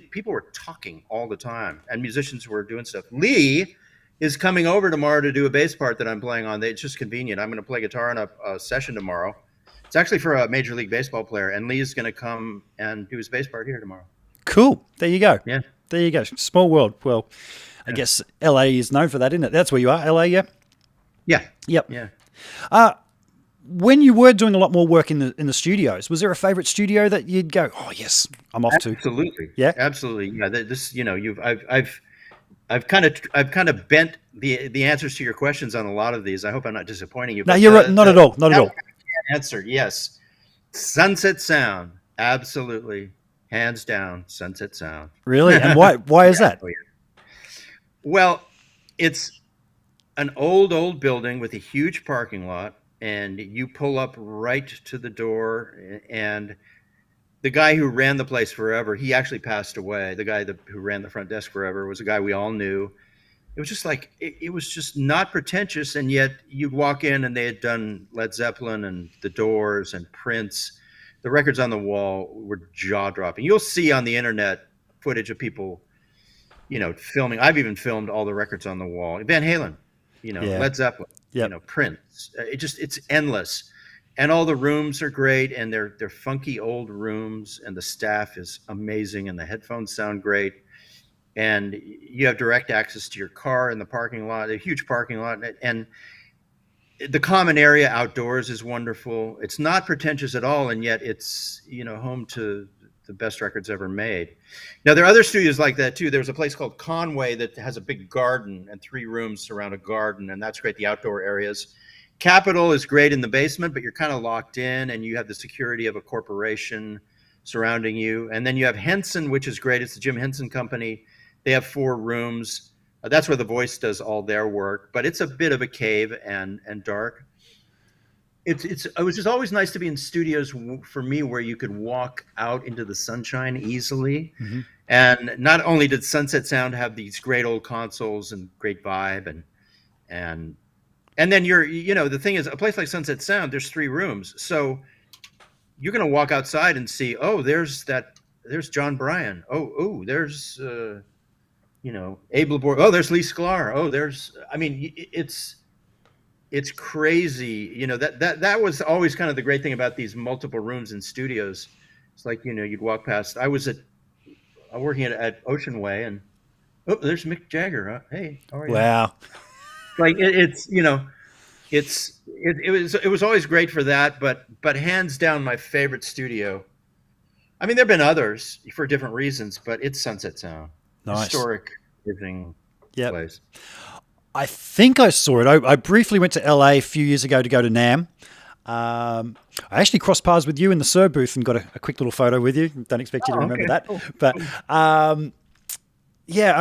people were talking all the time, and musicians were doing stuff. Lee is coming over tomorrow to do a bass part that I'm playing on. It's just convenient. I'm going to play guitar in a session tomorrow. It's actually for a Major League Baseball player, and Lee is going to come and do his bass part here tomorrow. Cool. There you go. Yeah. There you go. Small world. Well, I guess LA is known for that, isn't it? That's where you are, LA, yeah? Yeah. Yep. Yeah. When you were doing a lot more work in the studios, was there a favorite studio that you'd go, oh yes, I'm off to? Absolutely. Yeah. Absolutely. Yeah. This, I've kind of bent the answers to your questions on a lot of these. I hope I'm not disappointing you. No, you're right. Not at all. Not at all. Answer, yes. Sunset Sound, absolutely, hands down, Sunset Sound. Really? And why is that? Well, it's an old building with a huge parking lot, and you pull up right to the door, and the guy who ran the place forever, he actually passed away. The guy who ran the front desk forever was a guy we all knew. It was just like, it was just not pretentious, and yet you'd walk in and they had done Led Zeppelin and The Doors and Prince. The records on the wall were jaw-dropping. You'll see on the internet footage of people, filming. I've even filmed all the records on the wall. Van Halen, Led Zeppelin, Prince. It's endless. And all the rooms are great, and they're funky old rooms, and the staff is amazing, and the headphones sound great. And you have direct access to your car in the parking lot, a huge parking lot. And the common area outdoors is wonderful. It's not pretentious at all, and yet it's, home to the best records ever made. Now, there are other studios like that, too. There's a place called Conway that has a big garden and 3 rooms surround a garden, and that's great, the outdoor areas. Capitol is great in the basement, but you're kind of locked in, and you have the security of a corporation surrounding you. And then you have Henson, which is great. It's the Jim Henson Company. They have 4 rooms. That's where The Voice does all their work, but it's a bit of a cave and dark. It was just always nice to be in studios for me where you could walk out into the sunshine easily. Mm-hmm. And not only did Sunset Sound have these great old consoles and great vibe, and then the thing is, a place like Sunset Sound, there's 3 rooms, so you're going to walk outside and see, oh, there's John Bryan. Oh, there's Abe Laborde. Oh, there's Lee Sklar. Oh, it's crazy. That was always kind of the great thing about these multiple rooms in studios. It's like, you'd walk past. I was working at Ocean Way, and there's Mick Jagger. Hey, how are you? Wow. Like it was always great for that, but hands down my favorite studio. I mean, there've been others for different reasons, but it's Sunset Sound. Nice. Historic living place. I think I saw it. I briefly went to LA a few years ago to go to NAMM. I actually crossed paths with you in the Sir booth and got a quick little photo with you. Don't expect you to remember that. Cool. But I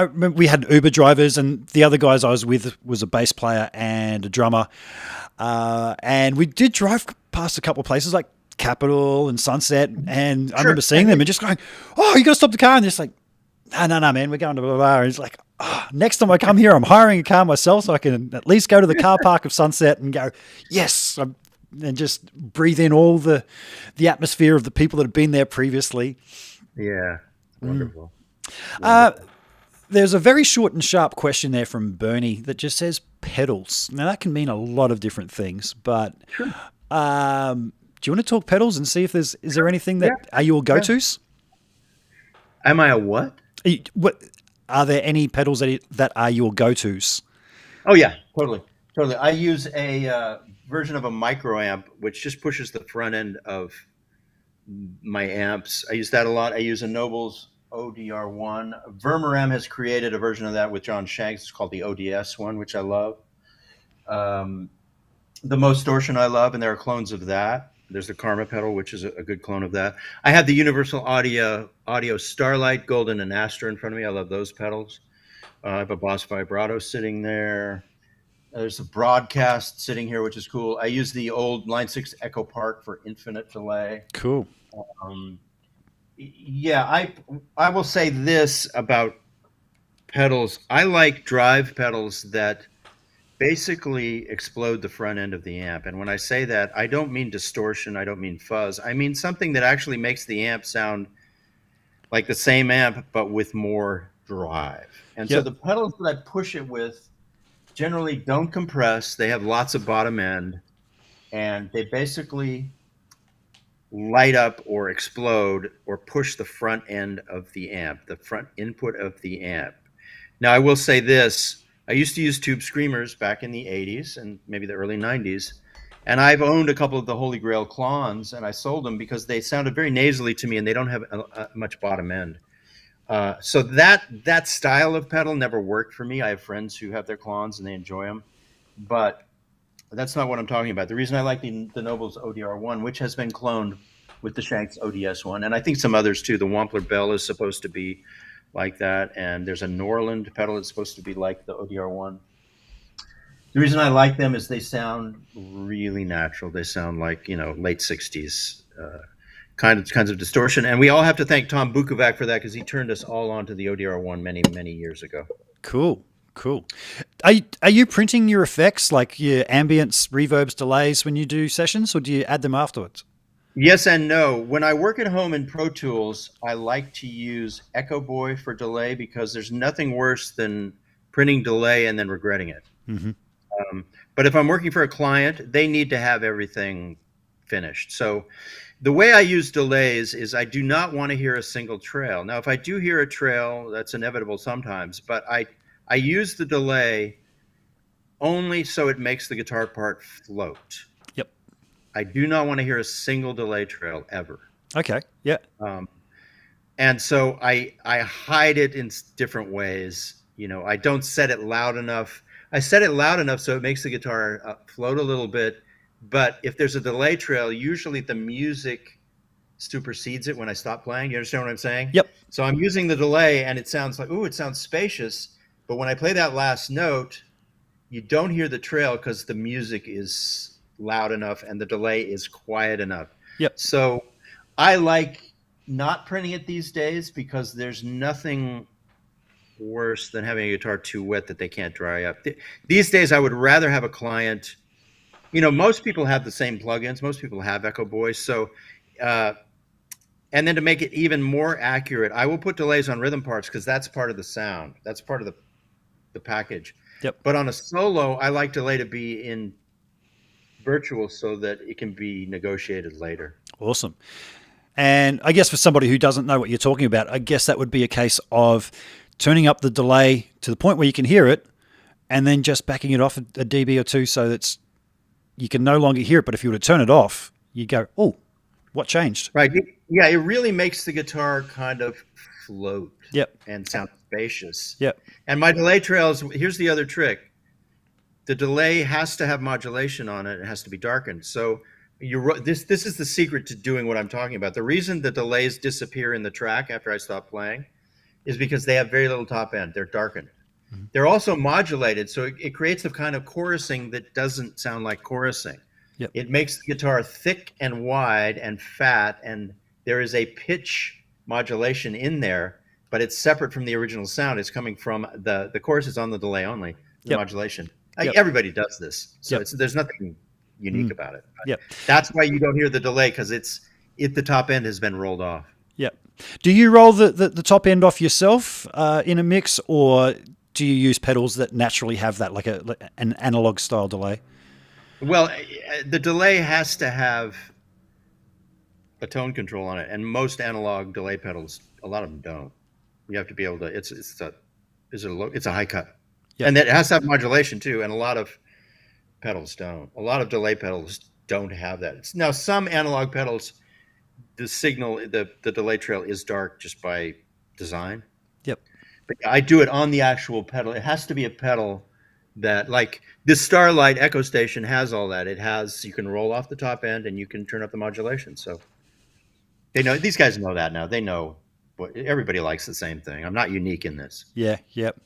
remember we had Uber drivers, and the other guys I was with was a bass player and a drummer. And we did drive past a couple of places like Capitol and Sunset, and I remember seeing them and just going, oh, you got to stop the car. And they're just like, no, man, we're going to blah, blah, blah. And it's like, next time I come here, I'm hiring a car myself so I can at least go to the car park of Sunset and go, yes, and just breathe in all the atmosphere of the people that have been there previously. Yeah, wonderful. There's a very short and sharp question there from Bernie that just says pedals. Now that can mean a lot of different things, but Sure. do you want to talk pedals and see if is there anything Yeah. that are your Yeah. go-tos? Am I a what? What are there any pedals that are your go-tos? Oh yeah, totally, totally. I use a version of a microamp which just pushes the front end of my amps. I use that a lot. I use a Noble's ODR1. Vermeram has created a version of that with John Shanks. It's called the ODS one, which I love. Um, the Most Distortion I love, and there are clones of that. There's the Karma pedal, which is a good clone of that. I have the Universal Audio Starlight, Golden, and Astra in front of me. I love those pedals. I have a Boss Vibrato sitting there. There's a Broadcast sitting here, which is cool. I use the old Line 6 Echo Park for infinite delay. Cool. Um, yeah, I will say this about pedals. I like drive pedals that basically explode the front end of the amp. And when I say that, I don't mean distortion, I don't mean fuzz. I mean something that actually makes the amp sound like the same amp, but with more drive. And so Yep. the pedals that I push it with generally don't compress. They have lots of bottom end, and they basically light up or explode or push the front end of the amp, the front input of the amp. Now, I will say this. I used to use tube screamers back in the 80s and maybe the early 90s. And I've owned a couple of the Holy Grail clones, and I sold them because they sounded very nasally to me and they don't have much bottom end. So that style of pedal never worked for me. I have friends who have their clones and they enjoy them. But that's not what I'm talking about. The reason I like the Noble's ODR1, which has been cloned with the Shanks ODS1, and I think some others too. The Wampler Bell is supposed to be like that, and there's a Norland pedal that's supposed to be like the ODR1. The reason I like them is they sound really natural. They sound like, late 60s kinds of distortion. And we all have to thank Tom Bukovac for that because he turned us all onto the ODR1 many, many years ago. Cool. Are you printing your effects, like your ambience, reverbs, delays, when you do sessions, or do you add them afterwards? Yes and no. When I work at home in Pro Tools, I like to use Echo Boy for delay because there's nothing worse than printing delay and then regretting it. Mm-hmm. But if I'm working for a client, they need to have everything finished. So the way I use delays is I do not want to hear a single trail. Now, if I do hear a trail, that's inevitable sometimes, but I use the delay only so it makes the guitar part float. Yep. I do not want to hear a single delay trail ever. Okay. Yeah. And so I hide it in different ways. I don't set it loud enough. I set it loud enough so it makes the guitar float a little bit. But if there's a delay trail, usually the music supersedes it when I stop playing. You understand what I'm saying? Yep. So I'm using the delay, and it sounds like, it sounds spacious. But when I play that last note, you don't hear the trail because the music is loud enough and the delay is quiet enough. Yep. So I like not printing it these days because there's nothing worse than having a guitar too wet that they can't dry up. These days, I would rather have a client. Most people have the same plugins. Most people have Echo Boy. So, and then to make it even more accurate, I will put delays on rhythm parts because that's part of the sound. That's part of the package. Yep. But on a solo, I like delay to be in virtual so that it can be negotiated later. Awesome. And I guess for somebody who doesn't know what you're talking about, I guess that would be a case of turning up the delay to the point where you can hear it and then just backing it off a dB or two so that you can no longer hear it. But if you were to turn it off, you go, oh, what changed? Right. Yeah, it really makes the guitar kind of float. Yep. And sound spacious. Yep. And my delay trails, here's the other trick. The delay has to have modulation on it. It has to be darkened. So this is the secret to doing what I'm talking about. The reason the delays disappear in the track after I stop playing is because they have very little top end. They're darkened. Mm-hmm. They're also modulated, so it creates a kind of chorusing that doesn't sound like chorusing. Yep. It makes the guitar thick and wide and fat, and there is a pitch modulation in there, but it's separate from the original sound. It's coming from the chorus is on the delay only, the modulation. Everybody does this, so there's nothing unique about it. Yep. That's why you don't hear the delay, because the top end has been rolled off. Yep. Do you roll the top end off yourself in a mix, or do you use pedals that naturally have that, like an analog style delay? Well, the delay has to have a tone control on it, and most analog delay pedals, a lot of them don't. You have to be able to. It's a high cut, Yep. and it has to have modulation too. And a lot of pedals don't. A lot of delay pedals don't have that. Now, some analog pedals, the delay trail is dark just by design. Yep. But I do it on the actual pedal. It has to be a pedal that, like this Starlight Echo Station, has all that. It has, you can roll off the top end and you can turn up the modulation. So they know, these guys know that now. They know what everybody likes the same thing. I'm not unique in this. Yeah. Yep.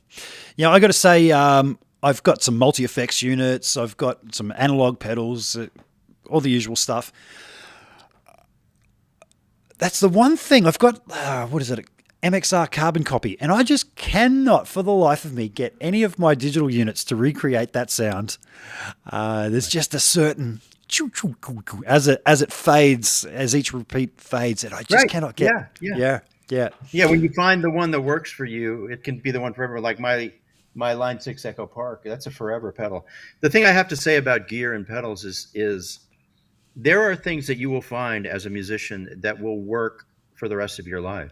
Yeah. I got to say, I've got some multi effects units. I've got some analog pedals, all the usual stuff. That's the one thing I've got. What is it? MXR carbon copy, and I just cannot for the life of me get any of my digital units to recreate that sound. There's just a certain as it fades, as each repeat fades, and I just cannot get. Yeah. When you find the one that works for you, it can be the one forever. Like my Line 6 Echo Park, that's a forever pedal. The thing I have to say about gear and pedals is there are things that you will find as a musician that will work for the rest of your life,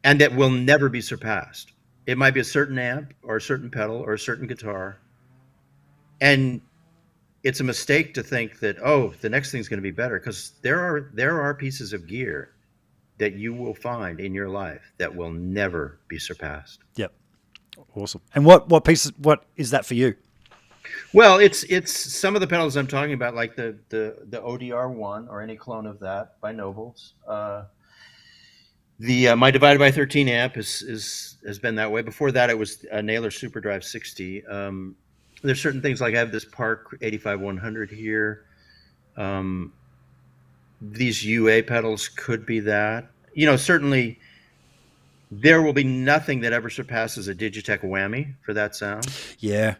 and that will never be surpassed. It might be a certain amp or a certain pedal or a certain guitar. And it's a mistake to think that, oh, the next thing's going to be better, because there are pieces of gear that you will find in your life that will never be surpassed. Yep. Awesome. And what is that for you? Well, it's some of the pedals I'm talking about, like the ODR1 or any clone of that by Nobles. My Divided by 13 amp has been that way. Before that, it was a Naylor SuperDrive 60. There's certain things, like I have this Park 85-100 here. These UA pedals could be that. Certainly there will be nothing that ever surpasses a Digitech Whammy for that sound. Yeah.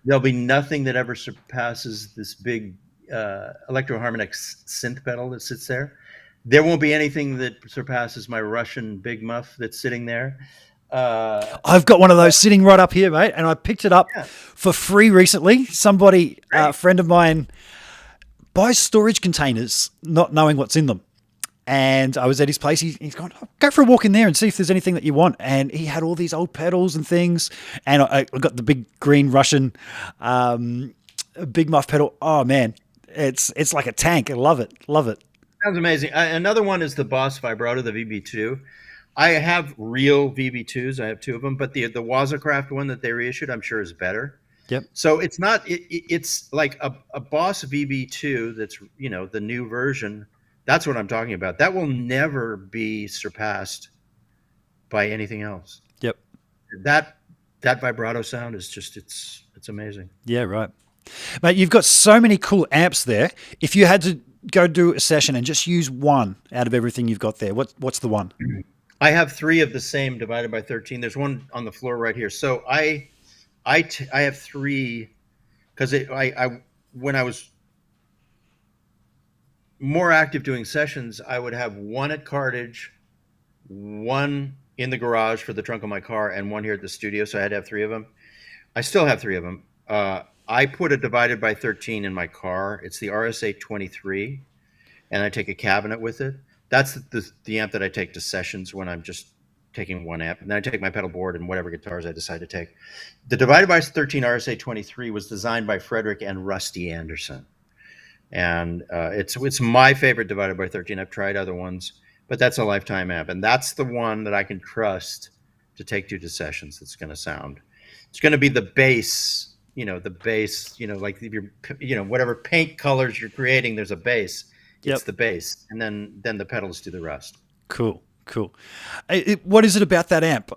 There'll be nothing that ever surpasses this big Electro-Harmonix synth pedal that sits there. There won't be anything that surpasses my Russian Big Muff that's sitting there. I've got one of those sitting right up here, mate, and I picked it up for free recently. Somebody, a friend of mine, buys storage containers not knowing what's in them. And I was at his place. He's gone, go for a walk in there and see if there's anything that you want. And he had all these old pedals and things. And I got the big green Russian Big Muff pedal. Oh, man, it's like a tank. I love it. Love it. Sounds amazing. Another one is the Boss Vibrato, the VB2. I have real VB2s. I have two of them. But the Wazacraft one that they reissued, I'm sure, is better. Yep. So it's not. It's like a Boss VB2 that's, the new version. That's what I'm talking about. That will never be surpassed by anything else. Yep. That vibrato sound is just it's amazing. Yeah, right. Mate, you've got so many cool amps there. If you had to go do a session and just use one out of everything you've got there, what's the one? I have three of the same Divided by 13. There's one on the floor right here. So I have three, because when I was more active doing sessions, I would have one at Cartage, one in the garage for the trunk of my car, and one here at the studio. So I had to have three of them. I still have three of them. I put a Divided by 13 in my car. It's the RSA 23, and I take a cabinet with it. That's the amp that I take to sessions when I'm just taking one amp. And then I take my pedal board and whatever guitars I decide to take. The Divided by 13 RSA 23 was designed by Frederick and Rusty Anderson. And it's my favorite Divided by 13. I've tried other ones, but that's a lifetime amp. And that's the one that I can trust to take to sessions that's going to sound. It's going to be the bass, like if you're, whatever paint colors you're creating, there's a bass. It's the bass. And then the pedals do the rest. Cool. What is it about that amp?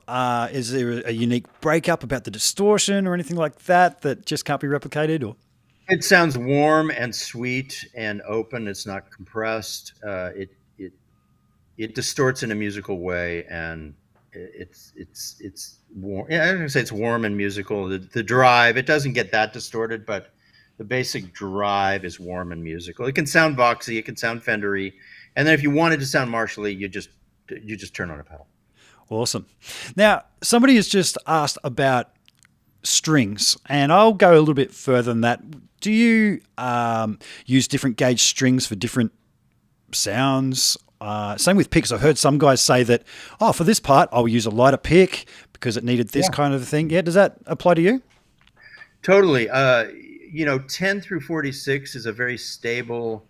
Is there a unique breakup about the distortion or anything like that just can't be replicated? Or it sounds warm and sweet and open. It's not compressed. It distorts in a musical way, and it's warm. Yeah, I'm gonna say it's warm and musical. The drive, it doesn't get that distorted, but the basic drive is warm and musical. It can sound Voxy, it can sound Fendery, and then if you wanted to sound Marshally, you just You just turn on a pedal. Awesome. Now, somebody has just asked about strings, and I'll go a little bit further than that. Do you use different gauge strings for different sounds? Same with picks. I've heard some guys say that, for this part, I'll use a lighter pick because it needed this kind of thing. Yeah, does that apply to you? Totally. 10 through 46 is a very stable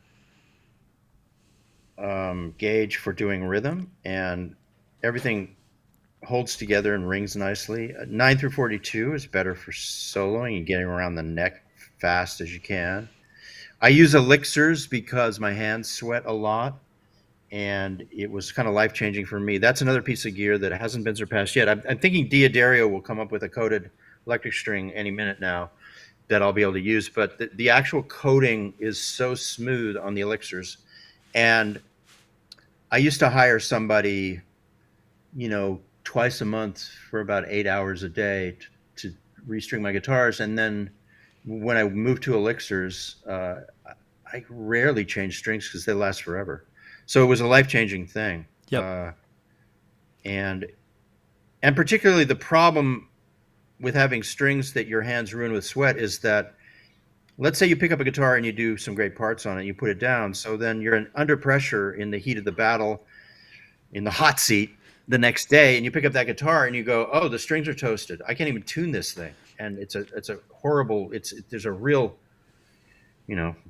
gauge for doing rhythm, and everything holds together and rings nicely. 9 through 42 is better for soloing and getting around the neck fast as you can. I use elixirs because my hands sweat a lot, and it was kind of life-changing for me. That's another piece of gear that hasn't been surpassed yet. I'm thinking Diodario will come up with a coated electric string any minute now that I'll be able to use, but the actual coating is so smooth on the elixirs. And I used to hire somebody, twice a month for about 8 hours a day to restring my guitars. And then when I moved to elixirs, I rarely change strings because they last forever. So it was a life-changing thing. Yep. And particularly the problem with having strings that your hands ruin with sweat is that, let's say you pick up a guitar and you do some great parts on it, you put it down. So then you're under pressure in the heat of the battle, in the hot seat the next day, and you pick up that guitar and you go, oh, the strings are toasted. I can't even tune this thing. And it's a horrible, there's a real,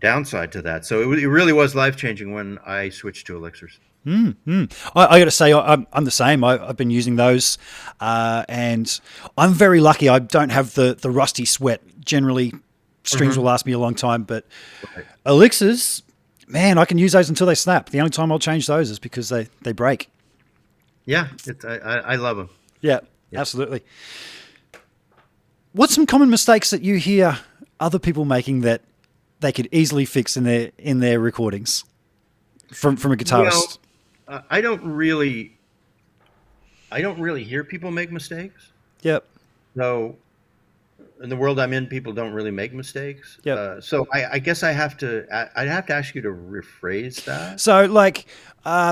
downside to that. So it really was life-changing when I switched to elixirs. I got to say, I'm the same. I've been using those, and I'm very lucky. I don't have the rusty sweat. Generally, strings will last me a long time, but elixirs, man, I can use those until they snap. The only time I'll change those is because they break. Yeah, I love them. Yeah, absolutely. What's some common mistakes that you hear other people making that they could easily fix in their recordings from a guitarist? I don't really hear people make mistakes. Yep. So in the world I'm in, people don't really make mistakes. Yep. So I guess I'd have to ask you to rephrase that. So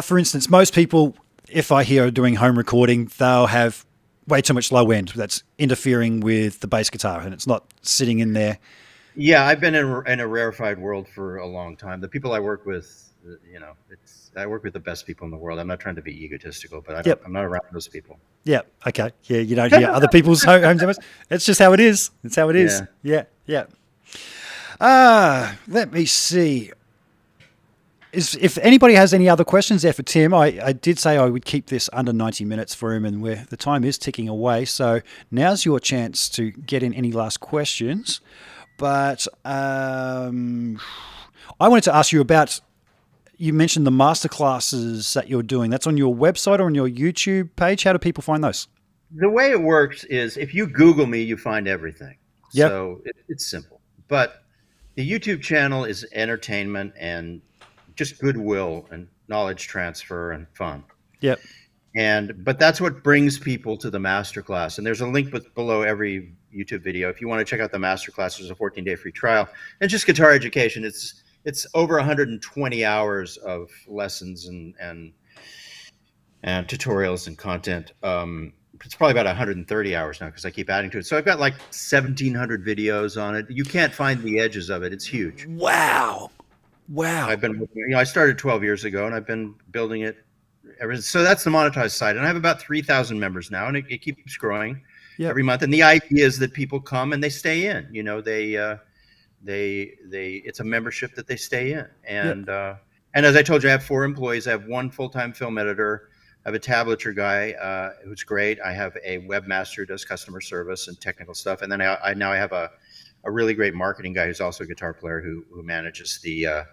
for instance, most people, if I hear doing home recording, they'll have way too much low end that's interfering with the bass guitar and it's not sitting in there. Yeah, I've been in a rarefied world for a long time. The people I work with, I work with the best people in the world. I'm not trying to be egotistical, but I'm not around those people. Yeah. Okay. Yeah. You don't hear other people's home demos. It's just how it is. It's how it is. Yeah. Let me see. If anybody has any other questions there for Tim, I did say I would keep this under 90 minutes for him, and the time is ticking away. So now's your chance to get in any last questions. But I wanted to ask you about, you mentioned the masterclasses that you're doing. That's on your website or on your YouTube page. How do people find those? The way it works is if you Google me, you find everything. Yep. So it's simple. But the YouTube channel is entertainment and just goodwill and knowledge transfer and fun. Yep. But that's what brings people to the masterclass. And there's a link below every YouTube video. If you want to check out the masterclass, there's a 14-day free trial. And just guitar education. It's over 120 hours of lessons and tutorials and content. It's probably about 130 hours now because I keep adding to it. So I've got like 1,700 videos on it. You can't find the edges of it. It's huge. Wow. I've been, I started 12 years ago and I've been building it ever since. So that's the monetized side. And I have about 3,000 members now, and it keeps growing every month. And the idea is that people come and they stay in, it's a membership that they stay in. And as I told you, I have 4 employees. I have 1 full-time film editor. I have a tablature guy who's great. I have a webmaster who does customer service and technical stuff. And then I now have a really great marketing guy who's also a guitar player who manages the,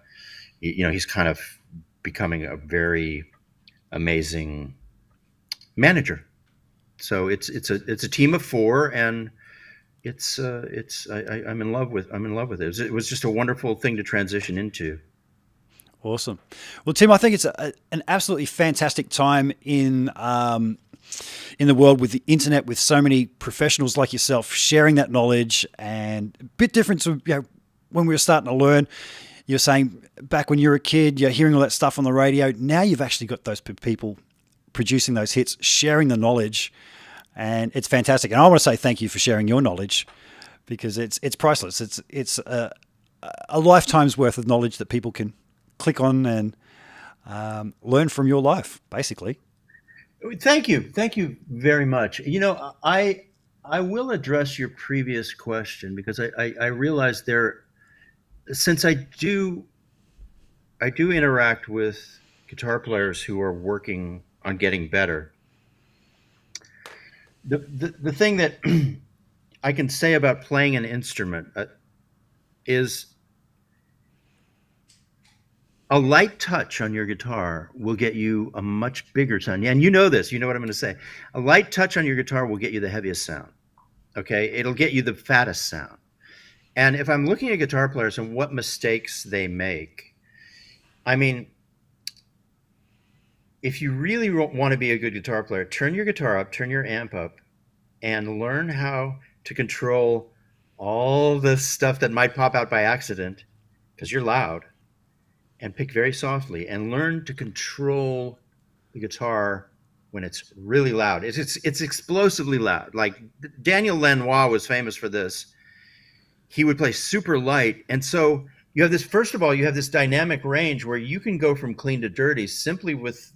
he's kind of becoming a very amazing manager. So it's a team of 4, and I'm in love with it. It was just a wonderful thing to transition into. Awesome. Well, Tim, I think it's an absolutely fantastic time in the world with the internet, with so many professionals like yourself sharing that knowledge, and a bit different to when we were starting to learn. You're saying back when you were a kid, you're hearing all that stuff on the radio. Now you've actually got those people producing those hits, sharing the knowledge, and it's fantastic. And I want to say thank you for sharing your knowledge, because it's priceless. It's a lifetime's worth of knowledge that people can click on and learn from your life, basically. Thank you very much. I will address your previous question because I realize there, since I do interact with guitar players who are working on getting better. The thing that I can say about playing an instrument is a light touch on your guitar will get you a much bigger sound. And you know this, you know what I'm going to say. A light touch on your guitar will get you the heaviest sound. Okay. It'll get you the fattest sound. And if I'm looking at guitar players and what mistakes they make, I mean, if you really want to be a good guitar player, turn your guitar up, turn your amp up, and learn how to control all the stuff that might pop out by accident because you're loud, and pick very softly and learn to control the guitar when it's really loud. It's explosively loud. Like Daniel Lanois was famous for this. He would play super light. And so you have this, first of all, you have this dynamic range where you can go from clean to dirty simply with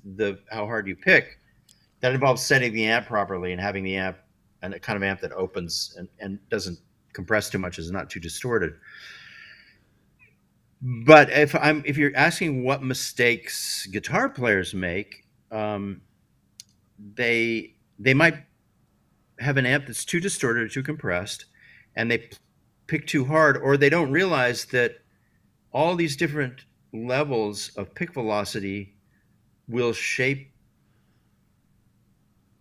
how hard you pick. That involves setting the amp properly and having the amp, and a kind of amp that opens and doesn't compress too much, is not too distorted. But if you're asking what mistakes guitar players make, they might have an amp that's too distorted or too compressed, and they pick too hard, or they don't realize that all these different levels of pick velocity will shape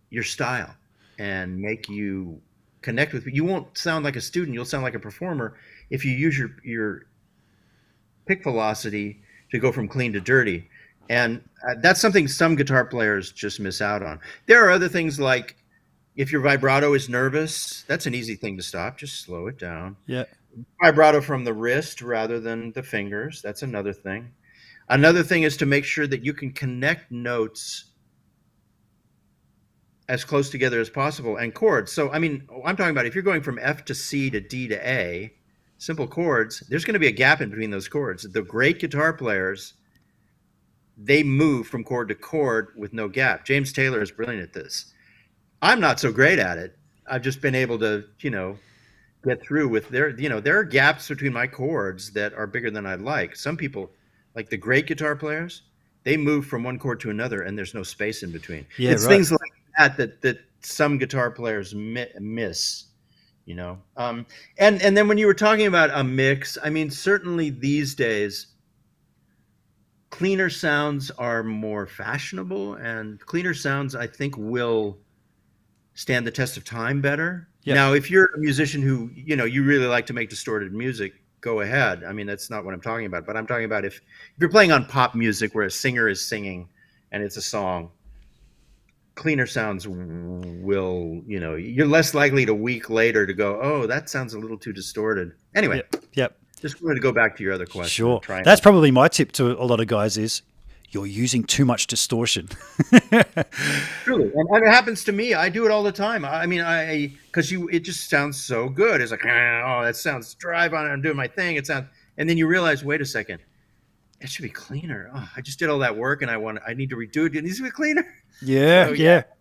your style and make you connect with. You won't sound like a student; you'll sound like a performer if you use your pick velocity to go from clean to dirty. And that's something some guitar players just miss out on. There are other things like if your vibrato is nervous, that's an easy thing to stop. Just slow it down. Yeah. Vibrato from the wrist rather than the fingers. That's another thing. Another thing is to make sure that you can connect notes as close together as possible, and chords. So, I mean, I'm talking about if you're going from F to C to D to A, simple chords, there's going to be a gap in between those chords. The great guitar players, they move from chord to chord with no gap. James Taylor is brilliant at this. I'm not so great at it. I've just been able to, get through with there are gaps between my chords that are bigger than I'd like. Some people, like the great guitar players, they move from one chord to another and there's no space in between. Yeah, it's right. Things like that some guitar players miss. And then when you were talking about a mix, I mean, certainly these days, cleaner sounds are more fashionable, and cleaner sounds, I think, will stand the test of time better. Yep. Now, if you're a musician who, you really like to make distorted music, go ahead. I mean, that's not what I'm talking about, but I'm talking about if you're playing on pop music where a singer is singing and it's a song, cleaner sounds will, you're less likely to a week later to go, oh, that sounds a little too distorted. Anyway, Yep. Just wanted to go back to your other question. Sure. That's probably my tip to a lot of guys is you're using too much distortion. Truly. And it happens to me. I do it all the time. I mean, because it just sounds so good. It's like, oh, that sounds drive on it. I'm doing my thing. And then you realize, wait a second, it should be cleaner. Oh, I just did all that work and I need to redo it. It needs to be cleaner. Yeah, So,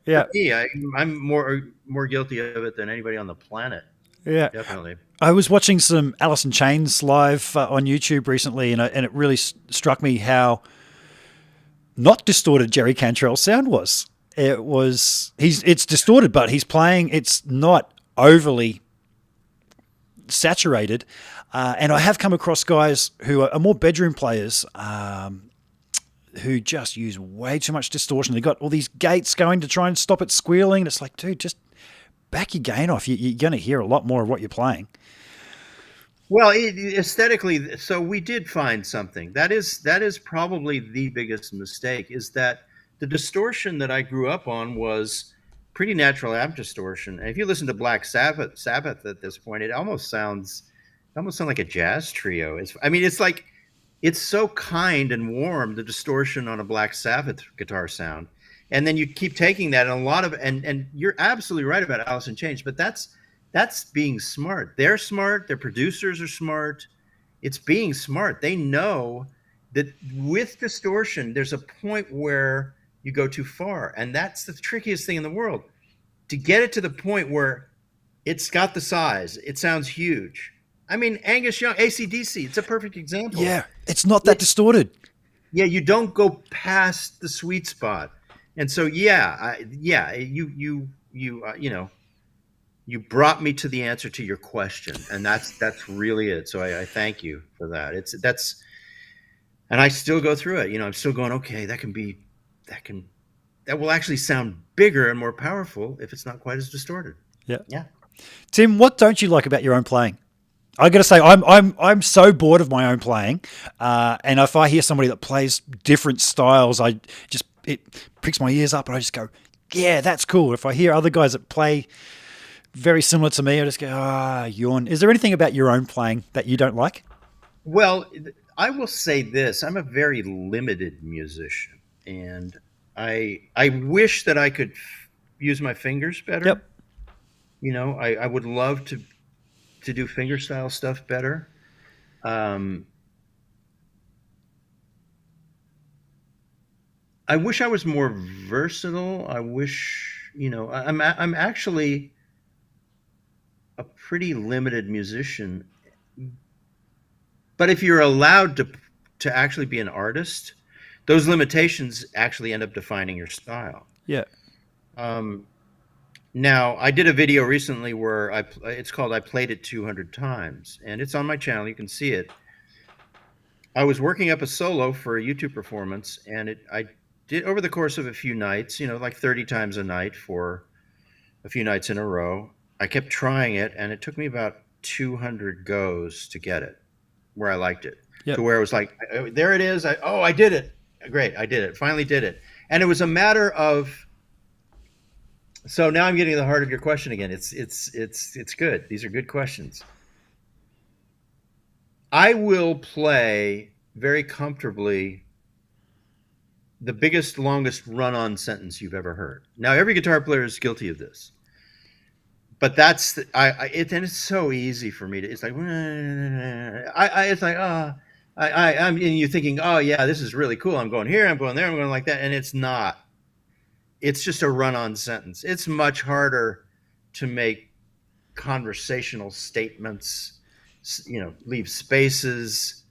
yeah. I'm more guilty of it than anybody on the planet. Yeah, definitely. I was watching some Alice in Chains live on YouTube recently, and it really struck me how not distorted Jerry Cantrell's sound was. It's distorted, but he's playing. It's not overly saturated. And I have come across guys who are more bedroom players who just use way too much distortion. They've got all these gates going to try and stop it squealing. It's like, dude, just back your gain off. You're going to hear a lot more of what you're playing. Well, aesthetically, so we did find something. That is probably the biggest mistake, is that the distortion that I grew up on was pretty natural amp distortion. And if you listen to Black Sabbath at this point, it almost sounds like a jazz trio. It's so kind and warm, the distortion on a Black Sabbath guitar sound. And then you keep taking that, and a lot of and you're absolutely right about Alice in Chains, but that's being smart. They're smart. Their producers are smart. It's being smart. They know that with distortion, there's a point where you go too far, and that's the trickiest thing in the world. To get it to the point where it's got the size, it sounds huge. I mean, Angus Young, AC/DC, it's a perfect example. Yeah, it's not that distorted. Yeah, you don't go past the sweet spot, and so you brought me to the answer to your question, and that's really it. So I thank you for that. And I still go through it. I'm still going, okay, that will actually sound bigger and more powerful if it's not quite as distorted. Yeah. Yeah. Tim, what don't you like about your own playing? I got to say, I'm so bored of my own playing, and if I hear somebody that plays different styles, it pricks my ears up, and I just go, yeah, that's cool. If I hear other guys that play very similar to me, I just go, yawn. Is there anything about your own playing that you don't like? Well, I will say this: I'm a very limited musician, and I wish that I could use my fingers better. Yep. I would love to do fingerstyle stuff better. I wish I was more versatile. I wish, I'm actually a pretty limited musician. But if you're allowed to actually be an artist, those limitations actually end up defining your style. Yeah. Now, I did a video recently where it's called I Played It 200 Times, and it's on my channel. You can see it. I was working up a solo for a YouTube performance, and I did over the course of a few nights, like 30 times a night for a few nights in a row. I kept trying it, and it took me about 200 goes to get it where I liked it. Yep. To where it was like, there it is. I did it. Great, I did it. Finally did it. And it was a matter of. So now I'm getting to the heart of your question again. It's good. These are good questions. I will play very comfortably the biggest, longest run-on sentence you've ever heard. Now, every guitar player is guilty of this, but and it's so easy for me to. It's like I'm and you're thinking, oh yeah, this is really cool. I'm going here, I'm going there, I'm going like that, and it's not. It's just a run-on sentence. It's much harder to make conversational statements, leave spaces,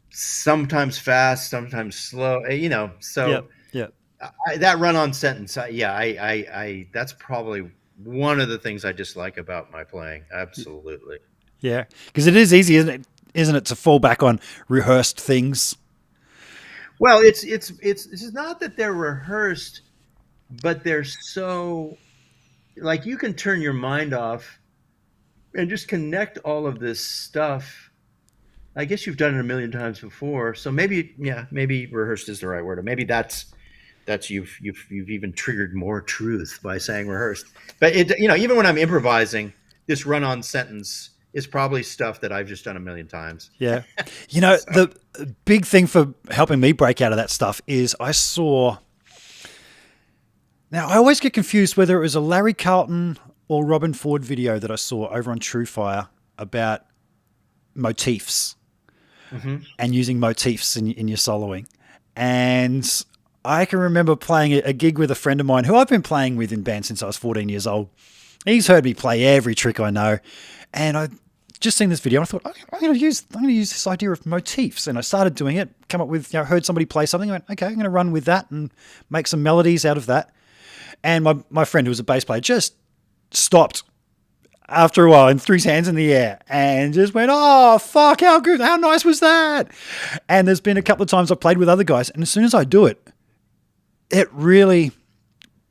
sometimes fast, sometimes slow, so yeah. That run-on sentence, that's probably one of the things I dislike about my playing. Absolutely. Yeah, because it is easy, isn't it, to fall back on rehearsed things? Well, it's not that they're rehearsed, but they're so, like, you can turn your mind off and just connect all of this stuff. I guess you've done it a million times before, so maybe rehearsed is the right word, or maybe that's you've even triggered more truth by saying rehearsed. But even when I'm improvising, this run-on sentence is probably stuff that I've just done a million times. Yeah. The big thing for helping me break out of that stuff is now I always get confused whether it was a Larry Carlton or Robin Ford video that I saw over on TrueFire about motifs and using motifs in your soloing. And I can remember playing a gig with a friend of mine who I've been playing with in band since I was 14 years old. He's heard me play every trick I know. And I just seen this video. And I thought, I'm going to use this idea of motifs. And I started doing it, come up with, heard somebody play something. I went, okay, I'm going to run with that and make some melodies out of that. And my friend, who was a bass player, just stopped after a while and threw his hands in the air and just went, oh, fuck, how good, how nice was that? And there's been a couple of times I've played with other guys, and as soon as I do it, it really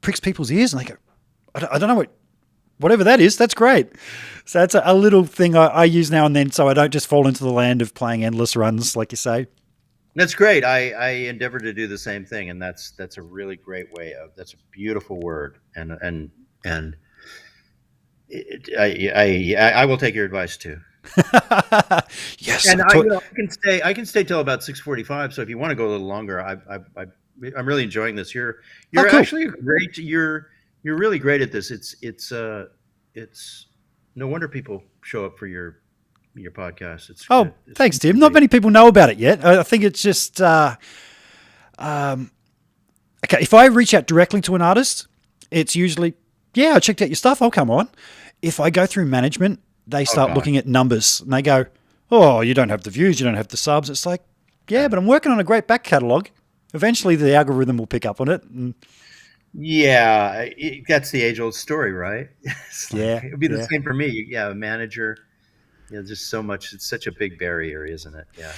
pricks people's ears, and they go, I don't know whatever that is, that's great. So that's a little thing I use now and then, so I don't just fall into the land of playing endless runs, like you say. That's great. I endeavor to do the same thing, and that's a really great way of. That's a beautiful word, and I will take your advice too. Yes, and I can stay till about 6:45. So if you want to go a little longer, I'm really enjoying this. You're Oh, you're cool. actually great. You're really great at this. It's no wonder people show up for your podcast. Oh, It's thanks, Tim. Not great. many people know about it yet. I think it's just okay. If I reach out directly to an artist, it's usually, yeah, I checked out your stuff. I'll come on. If I go through management, they Oh start God. looking at numbers and they go, "Oh, you don't have the views, you don't have the subs." It's like, yeah, Yeah. but I'm working on a great back catalog. Eventually, the algorithm will pick up on it. And Yeah, that's the age-old story, right? It's like yeah, it would be the yeah. same for me. Yeah, a manager. Just so much. It's such a big barrier, isn't it? Yeah.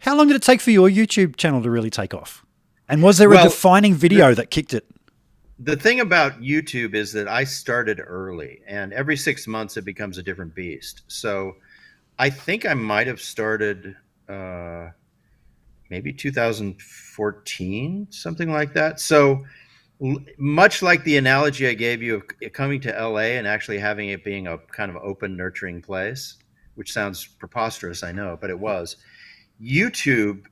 How long did it take for your YouTube channel to really take off? And was there a Well, defining the video that kicked it? the thing about YouTube is that I started early, and every 6 months it becomes a different beast. So I think I might have started uh, maybe 2014, something like that. So much like the analogy I gave you of coming to LA and actually having it being a kind of open, nurturing place, which sounds preposterous, I know, but it was. YouTube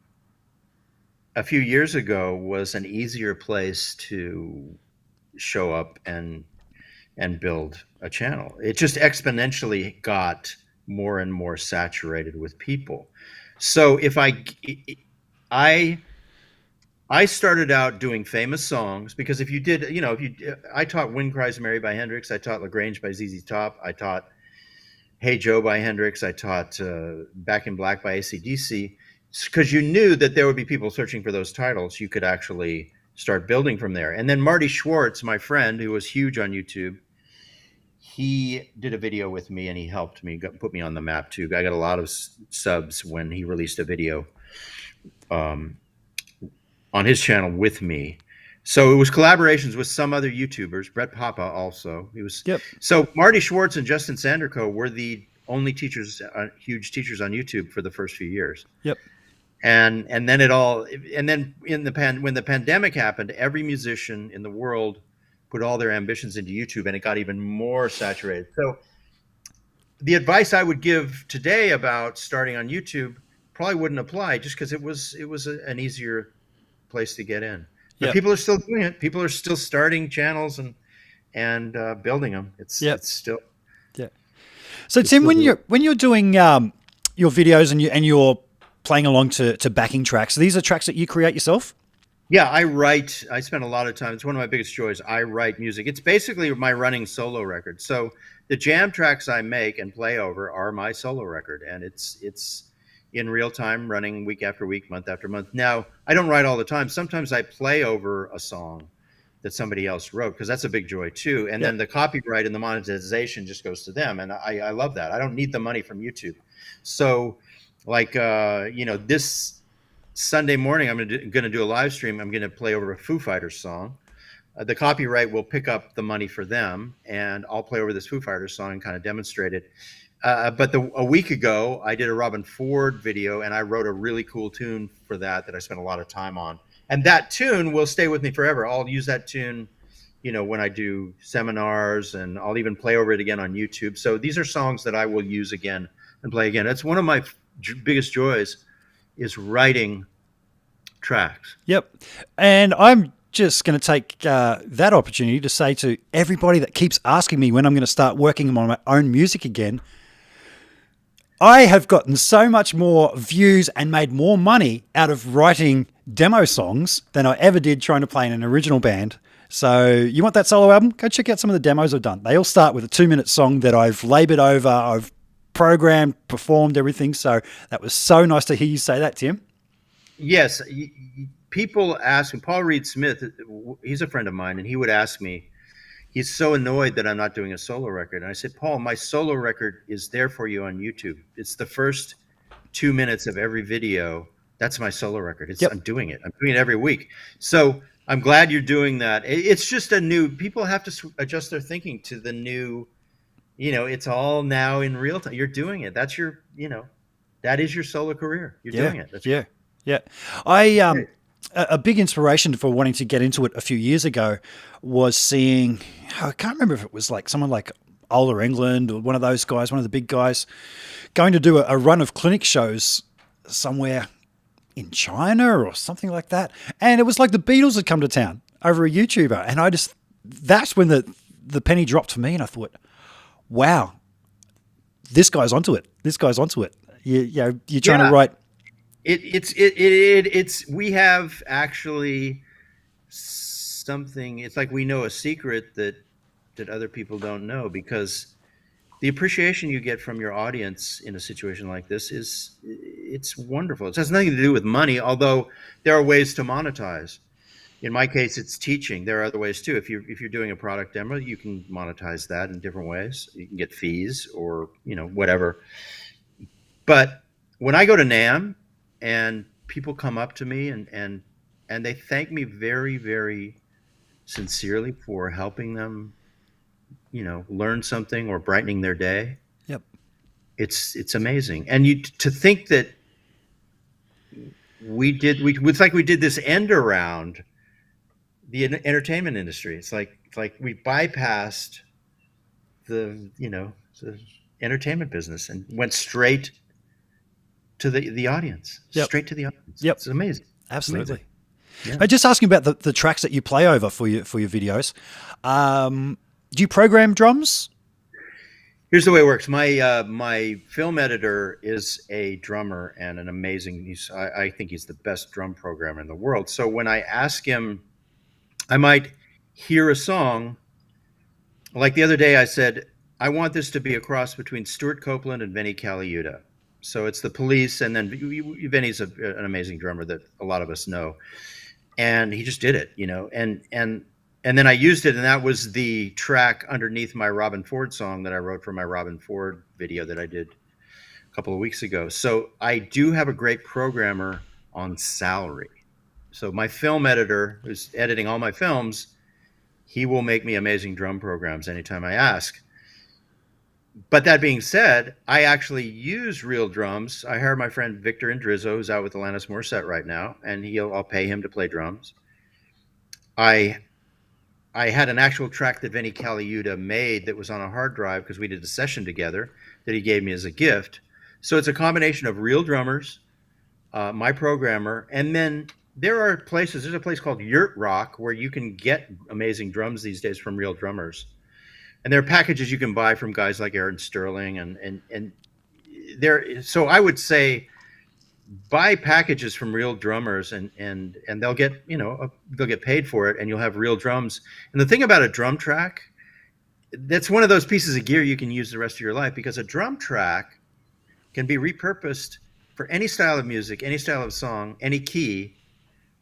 a few years ago was an easier place to show up and build a channel. It just exponentially got more and more saturated with people. So if I I started out doing famous songs because if you did, if you I taught Wind Cries Mary by Hendrix, I taught LaGrange by ZZ Top, I taught Hey Joe by Hendrix, I taught Back in Black by AC/DC, because you knew that there would be people searching for those titles. You could actually start building from there. And then Marty Schwartz, my friend, who was huge on YouTube, he did a video with me and he helped me put me on the map too. I got a lot of subs when he released a video um, on his channel with me. So it was collaborations with some other YouTubers. Brett Papa also. He was Yep. so Marty Schwartz and Justin Sanderco were the only teachers, huge teachers on YouTube for the first few years. Yep. And then it all and then when the pandemic happened, every musician in the world put all their ambitions into YouTube, and it got even more saturated. So the advice I would give today about starting on YouTube probably wouldn't apply, just because an easier place to get in. But Yep. people are still doing it. People are still starting channels and building them. Yep. It's still Yeah. So it's Tim, still when doing. you're doing your videos and you're playing along to backing tracks, these are tracks that you create yourself. Yeah, I write. I spend a lot of time. It's one of my biggest joys. I write music. It's basically my running solo record. So the jam tracks I make and play over are my solo record, and it's in real time, running week after week, month after month. Now, I don't write all the time. Sometimes I play over a song that somebody else wrote, because that's a big joy too. And Yeah. then the copyright and the monetization just goes to them, and I love that. I don't need the money from YouTube. So, like this Sunday morning, I'm going to do a live stream. I'm going to play over a Foo Fighters song. The copyright will pick up the money for them, and I'll play over this Foo Fighters song and kind of demonstrate it. But a week ago, I did a Robin Ford video, and I wrote a really cool tune for that I spent a lot of time on. And that tune will stay with me forever. I'll use that tune, when I do seminars, and I'll even play over it again on YouTube. So these are songs that I will use again and play again. That's one of my biggest joys, is writing tracks. Yep. And I'm just going to take that opportunity to say to everybody that keeps asking me when I'm going to start working on my own music again, I have gotten so much more views and made more money out of writing demo songs than I ever did trying to play in an original band. So you want that solo album? Go check out some of the demos I've done. They all start with a 2-minute song that I've labored over, I've programmed, performed, everything. So that was so nice to hear you say that, Tim. Yes, people ask me. Paul Reed Smith, he's a friend of mine, and he would ask me, he's so annoyed that I'm not doing a solo record. And I said, Paul, my solo record is there for you on YouTube. It's the first 2 minutes of every video. That's my solo record. Yep. I'm doing it. I'm doing it every week. So I'm glad you're doing that. It's just people have to adjust their thinking to the new, it's all now in real time. You're doing it. That's that is your solo career. You're doing it. That's Yeah. A big inspiration for wanting to get into it a few years ago was seeing, I can't remember if it was like someone like Ola England or one of those guys, one of the big guys, going to do a run of clinic shows somewhere in China or something like that. And it was like the Beatles had come to town over a YouTuber. And that's when the penny dropped for me. And I thought, wow, this guy's onto it. This guy's onto it. You're trying to write. It's we have actually something. It's like we know a secret that other people don't know, because the appreciation you get from your audience in a situation like this it's wonderful. It has nothing to do with money, although there are ways to monetize. In my case, it's teaching. There are other ways too. If you're doing a product demo, you can monetize that in different ways. You can get fees or whatever. But when I go to NAMM and people come up to me and they thank me very, very sincerely for helping them, learn something or brightening their day. Yep. It's amazing. And to think that it's like we did this end around the entertainment industry. It's like we bypassed the entertainment business and went straight to the audience. Yep. Straight to the audience. Yep. It's amazing. Absolutely. Amazing. Yeah. I'm just asking about the tracks that you play over for your videos. Do you program drums? Here's the way it works. My film editor is a drummer and an amazing. I think he's the best drum programmer in the world. So when I ask him, I might hear a song. Like the other day, I said, I want this to be a cross between Stuart Copeland and Vinnie Colaiuta. So it's the Police, and then Vinnie's an amazing drummer that a lot of us know. And he just did it, and then I used it, and that was the track underneath my Robin Ford song that I wrote for my Robin Ford video that I did a couple of weeks ago. So I do have a great programmer on salary. So my film editor, who's editing all my films, he will make me amazing drum programs anytime I ask. But that being said, I actually use real drums. I hired my friend Victor Indrizzo, who's out with Alanis Morissette right now, and I'll pay him to play drums. I had an actual track that Vinnie Colaiuta made that was on a hard drive because we did a session together that he gave me as a gift. So it's a combination of real drummers, my programmer, and then there's a place called Yurt Rock where you can get amazing drums these days from real drummers. And there are packages you can buy from guys like Aaron Sterling and there. So I would say buy packages from real drummers and they'll get they'll get paid for it, and you'll have real drums. And the thing about a drum track, that's one of those pieces of gear you can use the rest of your life, because a drum track can be repurposed for any style of music, any style of song, any key.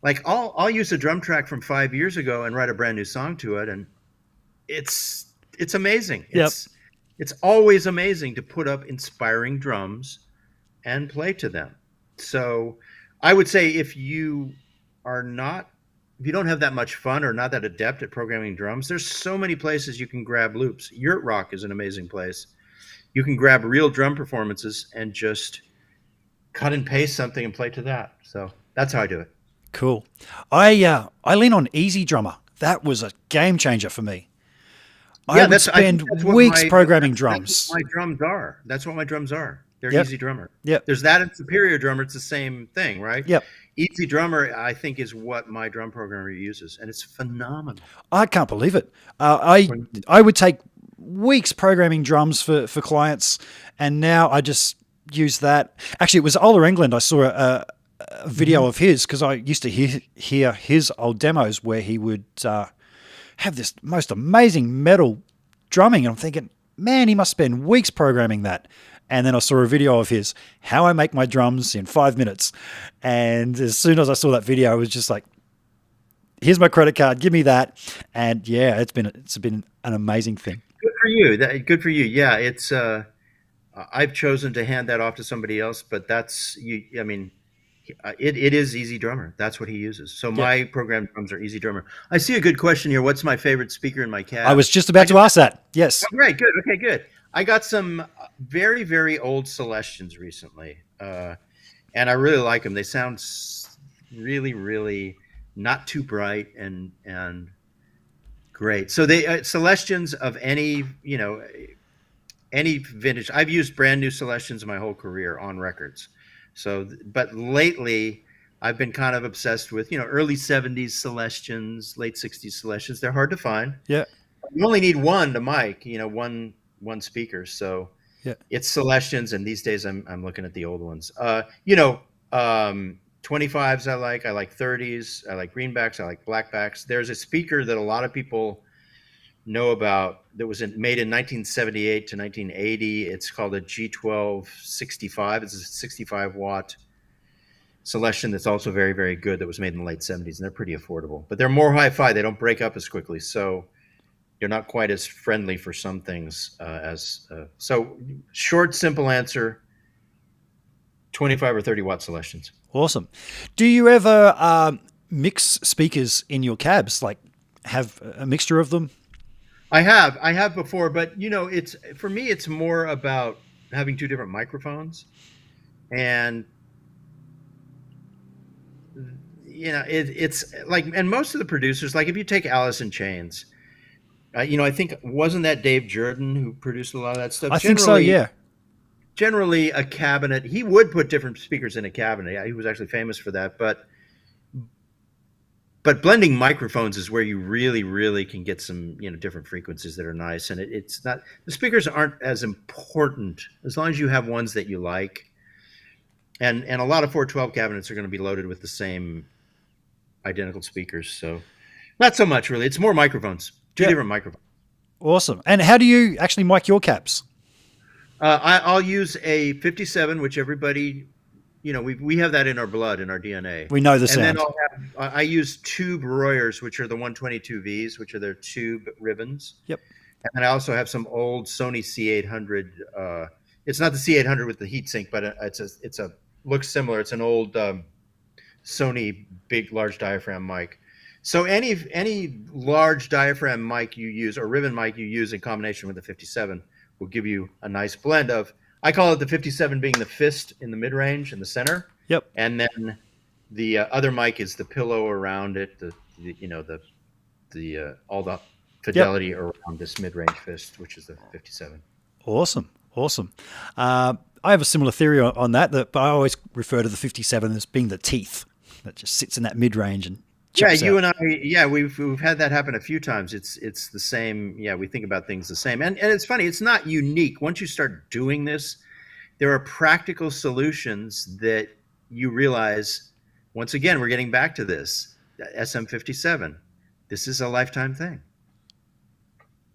Like I'll use a drum track from 5 years ago and write a brand new song to it, and it's amazing. Yep. It's always amazing to put up inspiring drums and play to them. So I would say if you don't have that much fun or not that adept at programming drums, there's so many places you can grab loops. Yurt Rock is an amazing place. You can grab real drum performances and just cut and paste something and play to that. So that's how I do it. Cool. I lean on Easy Drummer. That was a game changer for me. I would spend weeks programming drums. That's what my drums are. That's what my drums are. They're Yep. Easy Drummer. Yep. There's that and Superior Drummer. It's the same thing, right? Yep. Easy Drummer, I think, is what my drum programmer uses, and it's phenomenal. I can't believe it. I would take weeks programming drums for clients, and now I just use that. Actually, it was Ola England. I saw a video of his, because I used to hear his old demos where he would have this most amazing metal drumming, and I'm thinking, man, he must spend weeks programming that. And then I saw a video of his, how I make my drums in 5 minutes. And as soon as I saw that video, I was just like, here's my credit card, give me that. And yeah, it's been an amazing thing. Good for you. Good for you. Yeah, it's I've chosen to hand that off to somebody else, but that's you. I mean, it is Easy Drummer. That's what he uses. So my programmed drums are Easy Drummer. I see a good question here. What's my favorite speaker in my cab? I was just about to ask that. Yes. Oh, great. Good. Okay, good. I got some very, very old Celestians recently, and I really like them. They sound really, really not too bright and great. So they Celestians of any vintage. I've used brand new Celestians my whole career on records. So, but lately I've been kind of obsessed with, early 70s Celestions, late 60s Celestions. They're hard to find. Yeah. You only need one to mic, one speaker. So Yeah. it's Celestions, and these days I'm looking at the old ones. 25s I like 30s, I like greenbacks, I like blackbacks. There's a speaker that a lot of people know about that was made in 1978 to 1980. It's called a G1265. It's a 65 watt Celestion that's also very, very good, that was made in the late 70s, and they're pretty affordable. But they're more hi-fi. They don't break up as quickly, so you're not quite as friendly for some things so short, simple answer, 25 or 30 watt Celestions. Awesome. Do you ever mix speakers in your cabs? Like have a mixture of them? I have before, but it's, for me, it's more about having two different microphones, and it's like, and most of the producers, like if you take Alice in Chains, I think, wasn't that Dave Jordan who produced a lot of that stuff? I think so, yeah. Generally, a cabinet, he would put different speakers in a cabinet. Yeah, he was actually famous for that. But blending microphones is where you really, really can get some, different frequencies that are nice. And it's not, the speakers aren't as important as long as you have ones that you like. And a lot of 412 cabinets are going to be loaded with the same identical speakers. So not so much, really. It's more microphones. Two different microphones. Awesome. And how do you actually mic your cabs? I'll use a 57, which everybody, we have that in our blood, in our DNA. We know the sound. And then I use tube Royers, which are the 122Vs, which are their tube ribbons. Yep. And then I also have some old Sony C800. It's not the C800 with the heatsink, but it's a looks similar. It's an old Sony big, large diaphragm mic. So any large diaphragm mic you use, or ribbon mic you use in combination with the 57, will give you a nice blend of, I call it the 57 being the fist in the mid-range in the center. Yep. And then the other mic is the pillow around it, all the fidelity around this mid-range fist, which is the 57. Awesome. I have a similar theory on that, but I always refer to the 57 as being the teeth that just sits in that mid-range and chops you out. and I, we've had that happen a few times. It's the same. Yeah, we think about things the same. And it's funny, it's not unique. Once you start doing this, there are practical solutions that you realize, once again, we're getting back to this, SM57. This is a lifetime thing.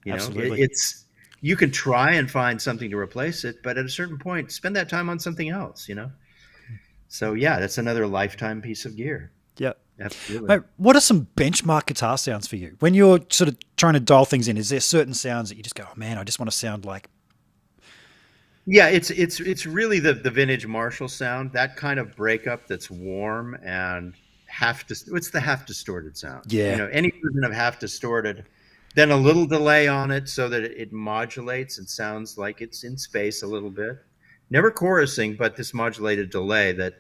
Absolutely. You can try and find something to replace it, but at a certain point, spend that time on something else, So yeah, that's another lifetime piece of gear. Yeah. Absolutely. Mate, what are some benchmark guitar sounds for you? When you're sort of trying to dial things in, is there certain sounds that you just go, oh man, I just want to sound like? Yeah, it's really the vintage Marshall sound, that kind of breakup that's warm and it's the half distorted sound. Yeah. Any version of half distorted, then a little delay on it so that it modulates and sounds like it's in space a little bit. Never chorusing, but this modulated delay that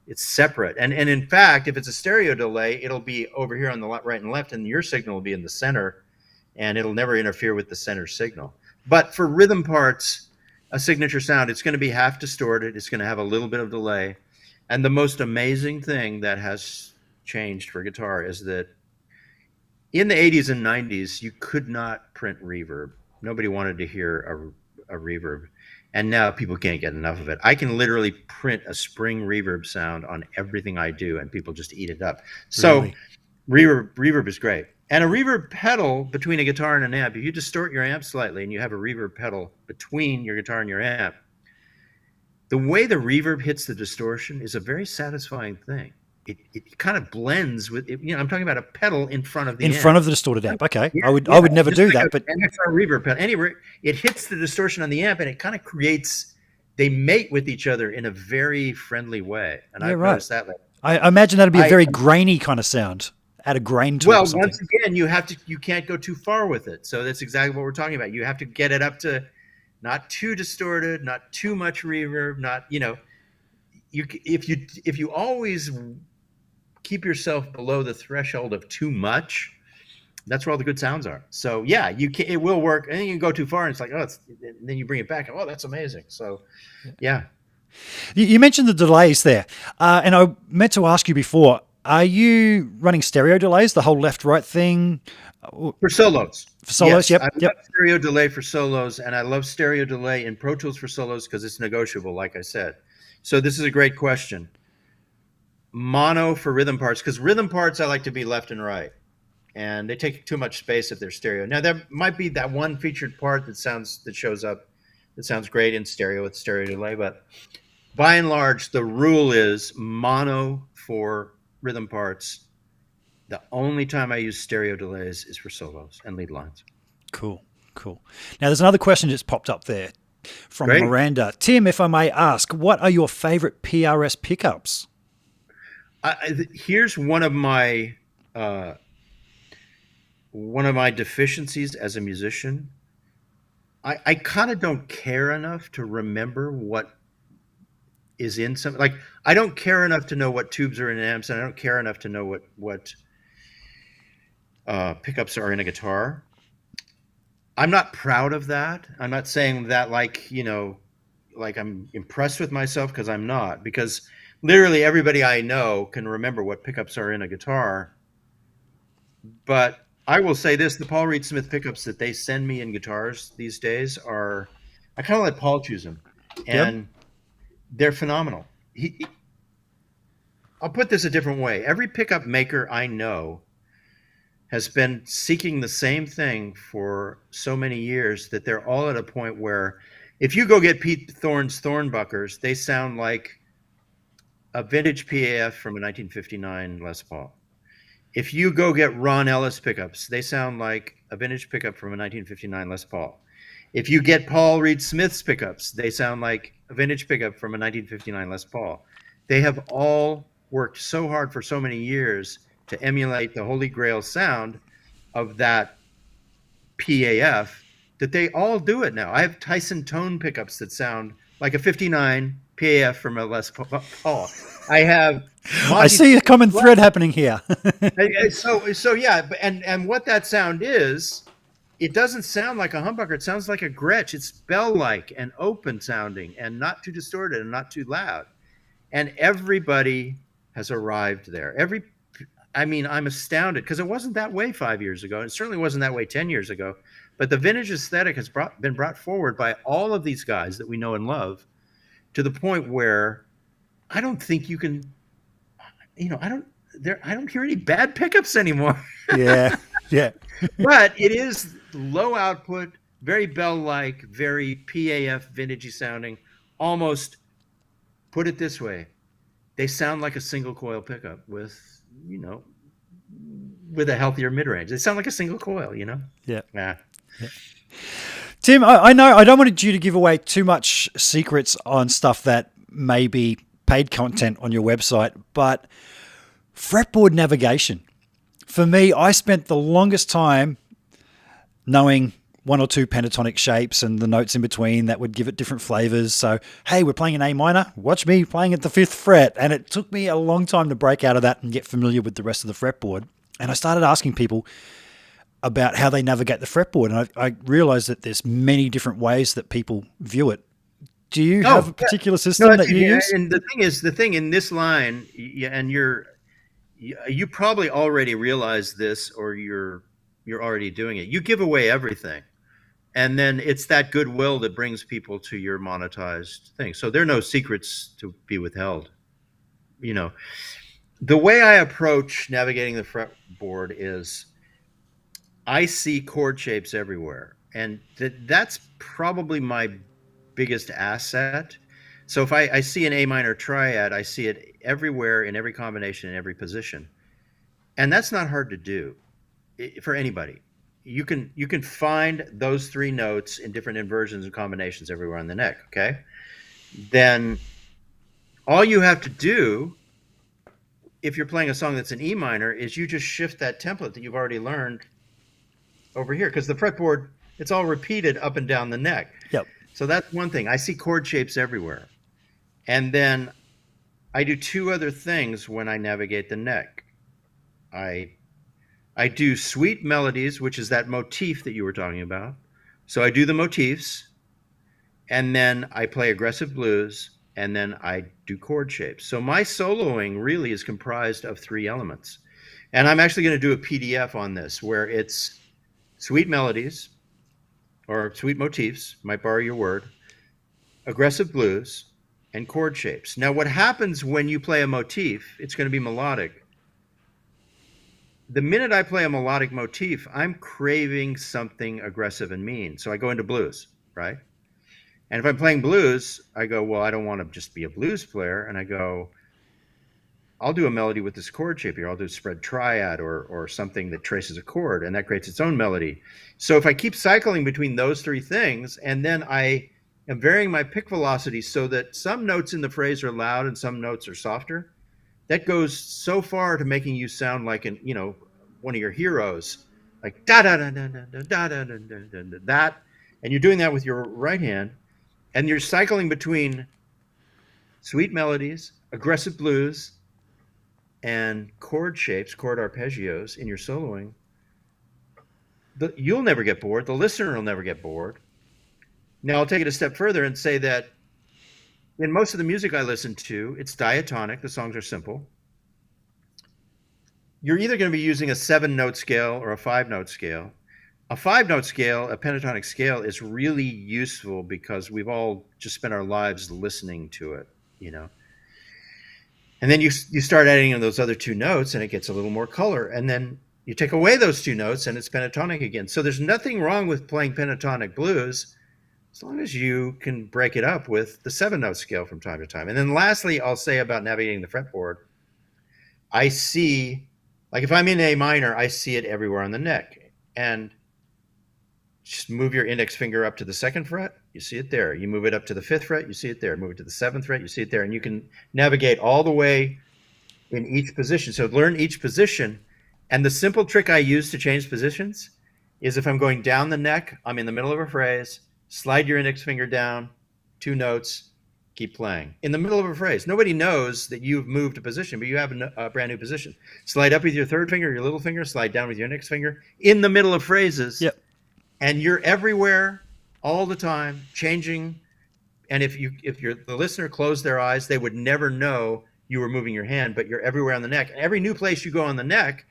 it's separate. And in fact, if it's a stereo delay, it'll be over here on the right and left, and your signal will be in the center, and it'll never interfere with the center signal. But for rhythm parts, a signature sound, it's going to be half distorted. It's going to have a little bit of delay. And the most amazing thing that has changed for guitar is that in the 80s and 90s, you could not print reverb. Nobody wanted to hear a reverb. And now people can't get enough of it. I can literally print a spring reverb sound on everything I do, and people just eat it up. So Really? reverb is great. And a reverb pedal between a guitar and an amp, if you distort your amp slightly and you have a reverb pedal between your guitar and your amp, the way the reverb hits the distortion is a very satisfying thing. It kind of blends with it. I'm talking about a pedal in front of the amp. In front of the distorted amp. Okay. Yeah, I would never do like that, but an XR reverb pedal. Anyway, it hits the distortion on the amp, and it kind of creates, they mate with each other in a very friendly way. And I've noticed that. I imagine that'd be a very grainy kind of sound. Add a grain to it. Well, once again, you can't go too far with it. So that's exactly what we're talking about. You have to get it up to not too distorted, not too much reverb, not, if you always keep yourself below the threshold of too much, that's where all the good sounds are. So yeah, it will work. And then you can go too far and it's like, and then you bring it back. Oh, that's amazing. So yeah. You mentioned the delays there, and I meant to ask you before. Are you running stereo delays, the whole left-right thing For solos. for solos? Yes, I Yep, love yep, stereo delay for solos, and I love stereo delay in Pro Tools for solos because it's negotiable, like I said. So this is a great question. Mono for rhythm parts, because rhythm parts I like to be left and right, and they take too much space if they're stereo. Now there might be that one featured part that shows up that sounds great in stereo with stereo delay, but by and large, the rule is mono for rhythm parts. The only time I use stereo delays is for solos and lead lines. cool, cool. Now there's another question that's popped up there from Great. Miranda. Tim, if I may ask, what are your favorite PRS pickups? Here's uh, one of my deficiencies as a musician. I kind of don't care enough to remember what is in some, like, I don't care enough to know what tubes are in amps, and I don't care enough to know what pickups are in a guitar. I'm not proud of that. I'm not saying that like I'm impressed with myself, because I'm not, because literally everybody I know can remember what pickups are in a guitar. But I will say this, the Paul Reed Smith pickups that they send me in guitars these days are, I kind of let Paul choose them, Yep. and they're phenomenal. I'll put this a different way. Every pickup maker I know has been seeking the same thing for so many years that they're all at a point where if you go get Pete Thorne's Thornbuckers, they sound like a vintage PAF from a 1959 Les Paul. If you go get Ron Ellis pickups, they sound like a vintage pickup from a 1959 Les Paul. If you get Paul Reed Smith's pickups, they sound like a vintage pickup from a 1959 Les Paul. They have all worked so hard for so many years to emulate the holy grail sound of that PAF that they all do it now. I have Tyson Tone pickups that sound like a 59 PAF from a Les Paul. I have I see a common thread happening here. so yeah, and what that sound is, it doesn't sound like a humbucker. It sounds like a Gretsch. It's bell-like and open sounding and not too distorted and not too loud. And everybody has arrived there. I mean, I'm astounded because it wasn't that way 5 years ago. It certainly wasn't that way 10 years ago. But the vintage aesthetic has been brought forward by all of these guys that we know and love, to the point where I don't think you can, I don't hear any bad pickups anymore. Yeah, yeah. But it is low output, very bell-like, very PAF vintagey sounding. Almost, put it this way, they sound like a single coil pickup with a healthier mid-range. They sound like a single coil, Yeah. Yeah. Tim, I know I don't want you to give away too much secrets on stuff that may be paid content on your website, but fretboard navigation. For me, I spent the longest time knowing one or two pentatonic shapes and the notes in between that would give it different flavors. So, hey, we're playing an A minor. Watch me playing at the 5th fret. And it took me a long time to break out of that and get familiar with the rest of the fretboard. And I started asking people about how they navigate the fretboard. And I realized that there's many different ways that people view it. Do you have a particular system that you use? And the thing in this line, and you probably already realize this, or you're already doing it. You give away everything, and then it's that goodwill that brings people to your monetized thing. So there are no secrets to be withheld. The way I approach navigating the fretboard is I see chord shapes everywhere, and that's probably my biggest asset. So if I see an A minor triad, I see it everywhere in every combination, in every position. And that's not hard to do for anybody. You can find those three notes in different inversions and combinations everywhere on the neck, okay? Then all you have to do, if you're playing a song that's an E minor, is you just shift that template that you've already learned over here, because the fretboard, it's all repeated up and down the neck. Yep. So that's one thing. I see chord shapes everywhere. And then I do two other things when I navigate the neck. I do sweet melodies, which is that motif that you were talking about. So I do the motifs, and then I play aggressive blues, and then I do chord shapes. So my soloing really is comprised of 3 elements. And I'm actually going to do a PDF on this where it's sweet melodies or sweet motifs, might borrow your word, aggressive blues, and chord shapes. Now, what happens when you play a motif, it's going to be melodic. The minute I play a melodic motif, I'm craving something aggressive and mean. So I go into blues, right? And if I'm playing blues, I go, well, I don't want to just be a blues player. And I go, I'll do a melody with this chord shape here. I'll do a spread triad or something that traces a chord, and that creates its own melody. So if I keep cycling between those 3 things, and then I am varying my pick velocity so that some notes in the phrase are loud and some notes are softer, that goes so far to making you sound like one of your heroes, like da da da da da da da da da da, that, and you're doing that with your right hand, and you're cycling between sweet melodies, aggressive blues, and chord shapes, chord arpeggios in your soloing. You'll never get bored. The listener will never get bored. Now, I'll take it a step further and say that in most of the music I listen to, it's diatonic. The songs are simple. You're either going to be using a 7-note scale or a 5-note scale. A 5-note scale, a pentatonic scale, is really useful because we've all just spent our lives listening to it, And then you start adding in those other 2 notes, and it gets a little more color. And then you take away those 2 notes, and it's pentatonic again. So there's nothing wrong with playing pentatonic blues as long as you can break it up with the 7-note scale from time to time. And then lastly, I'll say about navigating the fretboard, I see, like if I'm in A minor, I see it everywhere on the neck. And just move your index finger up to the 2nd fret, you see it there. You move it up to the 5th fret, you see it there. Move it to the 7th fret, you see it there. And you can navigate all the way in each position. So learn each position. And the simple trick I use to change positions is if I'm going down the neck, I'm in the middle of a phrase, slide your index finger down, 2 notes, keep playing. In the middle of a phrase, nobody knows that you've moved a position, but you have a brand new position. Slide up with your 3rd finger, your little finger, slide down with your index finger, in the middle of phrases. Yep. And you're everywhere all the time, changing. And if the listener closed their eyes, they would never know you were moving your hand, but you're everywhere on the neck. And every new place you go on the neck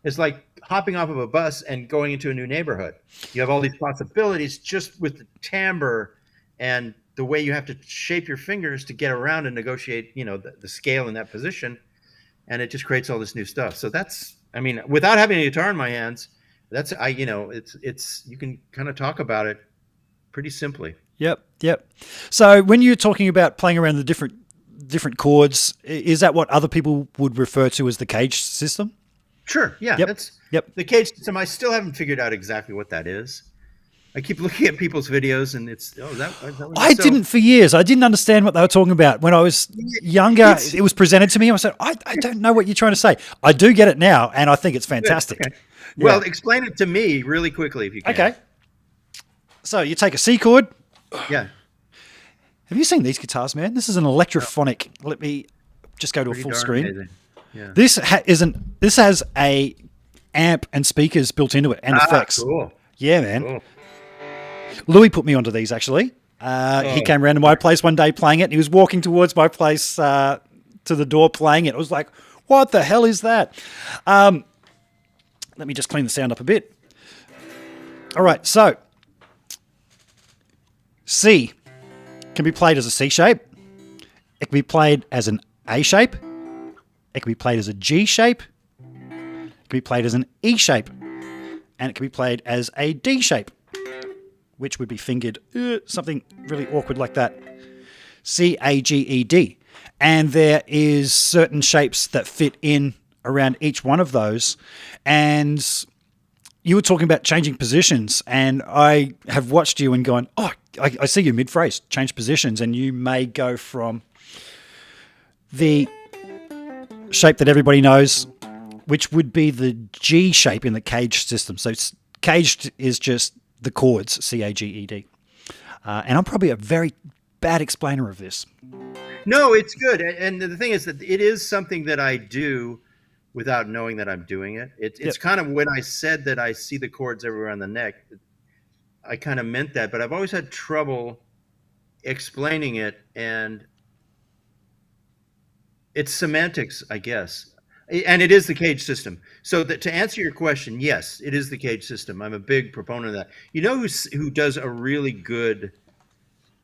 is like hopping off of a bus and going into a new neighborhood. You have all these possibilities just with the timbre and the way you have to shape your fingers to get around and negotiate, the scale in that position. And it just creates all this new stuff. So without having a guitar in my hands, it's you can kind of talk about it pretty simply. Yep. So when you're talking about playing around the different chords, is that what other people would refer to as the cage system? Sure. Yeah. Yep. The cage system. I still haven't figured out exactly what that is. I keep looking at people's videos, and it's I didn't for years. I didn't understand what they were talking about when I was younger. It was presented to me. I said, I don't know what you're trying to say. I do get it now, and I think it's fantastic. Okay. Yeah. Well, explain it to me really quickly if you can. Okay. So you take a C chord. Yeah. Have you seen these guitars, man? This is an electrophonic. Let me just go to a full screen. Amazing. Yeah. This has a amp and speakers built into it and effects. Cool. Yeah, man. Cool. Louis put me onto these actually. He came around to my place one day playing it. And he was walking towards my place to the door playing it. I was like, "What the hell is that?" Let me just clean the sound up a bit. All right, so C can be played as a C shape. It can be played as an A shape. It can be played as a G shape. It can be played as an E shape. And it can be played as a D shape, which would be fingered something really awkward like that. C, A, G, E, D. And there is certain shapes that fit in around each one of those. And you were talking about changing positions, and I have watched you and gone, I see you mid-phrase, change positions, and you may go from the shape that everybody knows, which would be the G shape in the cage system. So caged is just the chords, C, A, G, E, D. And I'm probably a very bad explainer of this. No, it's good. And the thing is that it is something that I do without knowing that I'm doing it. It's kind of when I said that I see the chords everywhere on the neck, I kind of meant that, but I've always had trouble explaining it. And It's semantics, I guess. And it is the cage system. So that to answer your question, yes, it is the cage system. I'm a big proponent of that. You know who does a really good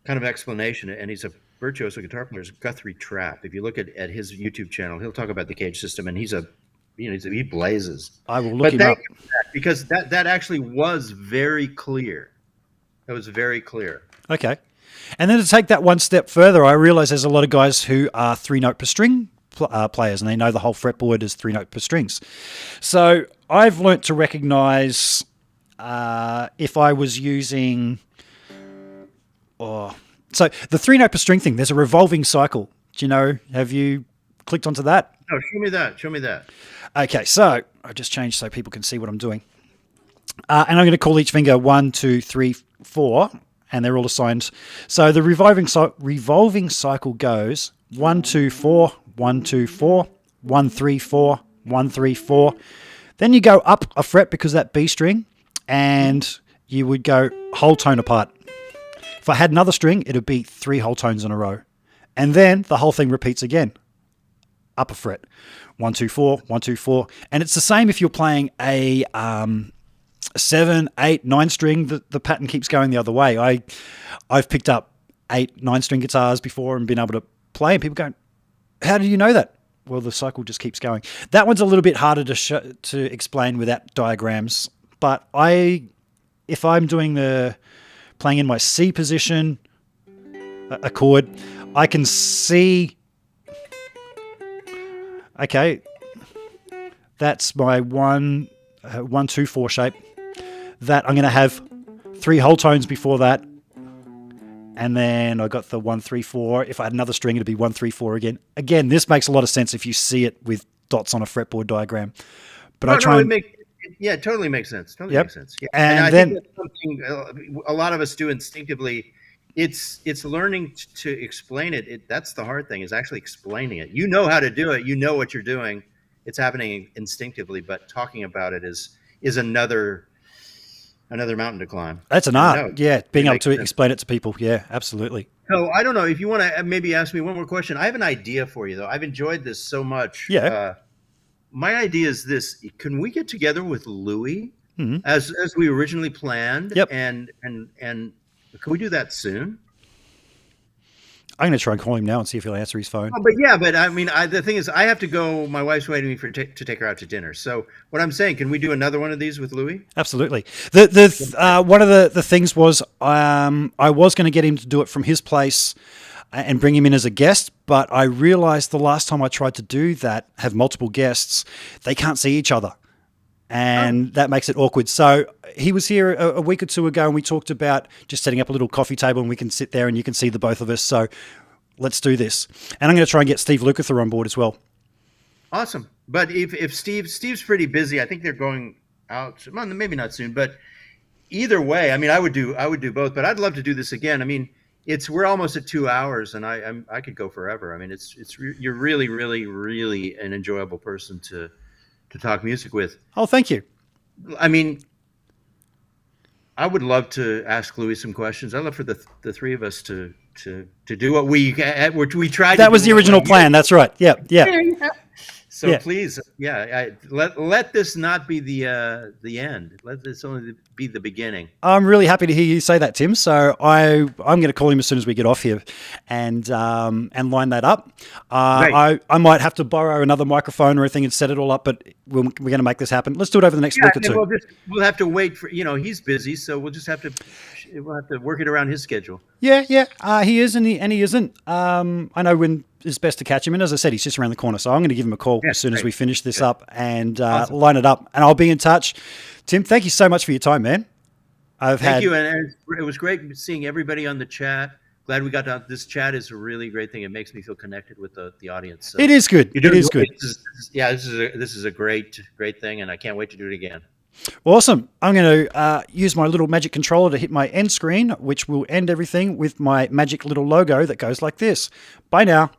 kind of explanation, and he's a virtuoso guitar player, is Guthrie Trapp. If you look at his YouTube channel, he'll talk about the cage system, and he blazes. I will look But him thank up. you for that, because that actually was very clear. That was very clear. Okay. And then to take that one step further, I realize there's a lot of guys who are 3-note per string players, and they know the whole fretboard is 3-note per strings. So I've learnt to recognize if I was using... So the 3-note per string thing, there's a revolving cycle. Do you know, have you clicked onto that? No, show me that. Show me that. Okay, so I just changed so people can see what I'm doing. And I'm going to call each finger 1, 2, 3, 4, and they're all assigned. So the revolving cycle goes 1, 2, 4, 1, 2, 4, 1, 3, 4, 1, 3, 4. Then you go up a fret because that B string, and you would go whole tone apart. If I had another string, it would be 3 whole tones in a row. And then the whole thing repeats again. Up a fret. 1, 2, 4, 1, 2, 4. And it's the same if you're playing a 7, 8, 9 string. The pattern keeps going the other way. I've picked up 8, 9 string guitars before and been able to play, and people go, how do you know that? Well, the cycle just keeps going. That one's a little bit harder to explain without diagrams. But if I'm doing playing in my C position, a chord, I can see, okay, that's my 1, 2, 4 shape. That I'm going to have 3 whole tones before that. And then I got the 1, 3, 4. If I had another string, it'd be 1, 3, 4 again. Again, this makes a lot of sense if you see it with dots on a fretboard diagram. But it totally makes sense. Totally Yep. makes sense. Yeah. And I then think that's something a lot of us do instinctively. It's learning to explain it. That's the hard thing, is actually explaining it. You know how to do it. You know what you're doing. It's happening instinctively, but talking about it is another mountain to climb. that's an art. No, Yeah, being able to sense. explain it to people. Yeah, absolutely. So I don't know if you want to maybe ask me one more question. I have an idea for you, though. I've enjoyed this so much. Yeah. My idea is this: can we get together with Louis Mhm. as we originally planned? Yep. And can we do that soon? I'm going to try and call him now and see if he'll answer his phone. Oh, but I mean, the thing is, I have to go. My wife's waiting for me to take her out to dinner. So what I'm saying, can we do another one of these with Louis? Absolutely. One of the things was I was going to get him to do it from his place and bring him in as a guest, but I realized the last time I tried to do that, have multiple guests, they can't see each other. And that makes it awkward. So he was here a week or two ago, and we talked about just setting up a little coffee table, and we can sit there and you can see the both of us. So let's do this. And I'm going to try and get Steve Lukather on board as well. Awesome. But if Steve's pretty busy, I think they're going out. Well, maybe not soon, but either way, I mean, I would do both. But I'd love to do this again. I mean, we're almost at 2 hours, and I could go forever. I mean, you're really, really, really an enjoyable person to talk music with. Oh, thank you. I mean, I would love to ask Louis some questions. I'd love for the three of us to do what we tried. That was the original plan. That's right. Yeah. So please, let this not be the end. Let this only be the beginning. I'm really happy to hear you say that, Tim. So I'm going to call him as soon as we get off here and line that up. Right. I might have to borrow another microphone or anything and set it all up, but we're going to make this happen. Let's do it over the next week or two. We'll have to wait for, he's busy, so we'll have to work it around his schedule. Yeah. He is and he isn't. I know when it's best to catch him, and as I said, he's just around the corner. So I'm going to give him a call as soon as we finish this up and line it up, and I'll be in touch. Tim, thank you so much for your time, man. Thank you, and it was great seeing everybody on the chat. Glad we got to. This chat is a really great thing. It makes me feel connected with the audience. So it is good. It is good. This is a great thing, and I can't wait to do it again. Awesome. I'm going to use my little magic controller to hit my end screen, which will end everything with my magic little logo that goes like this. Bye now.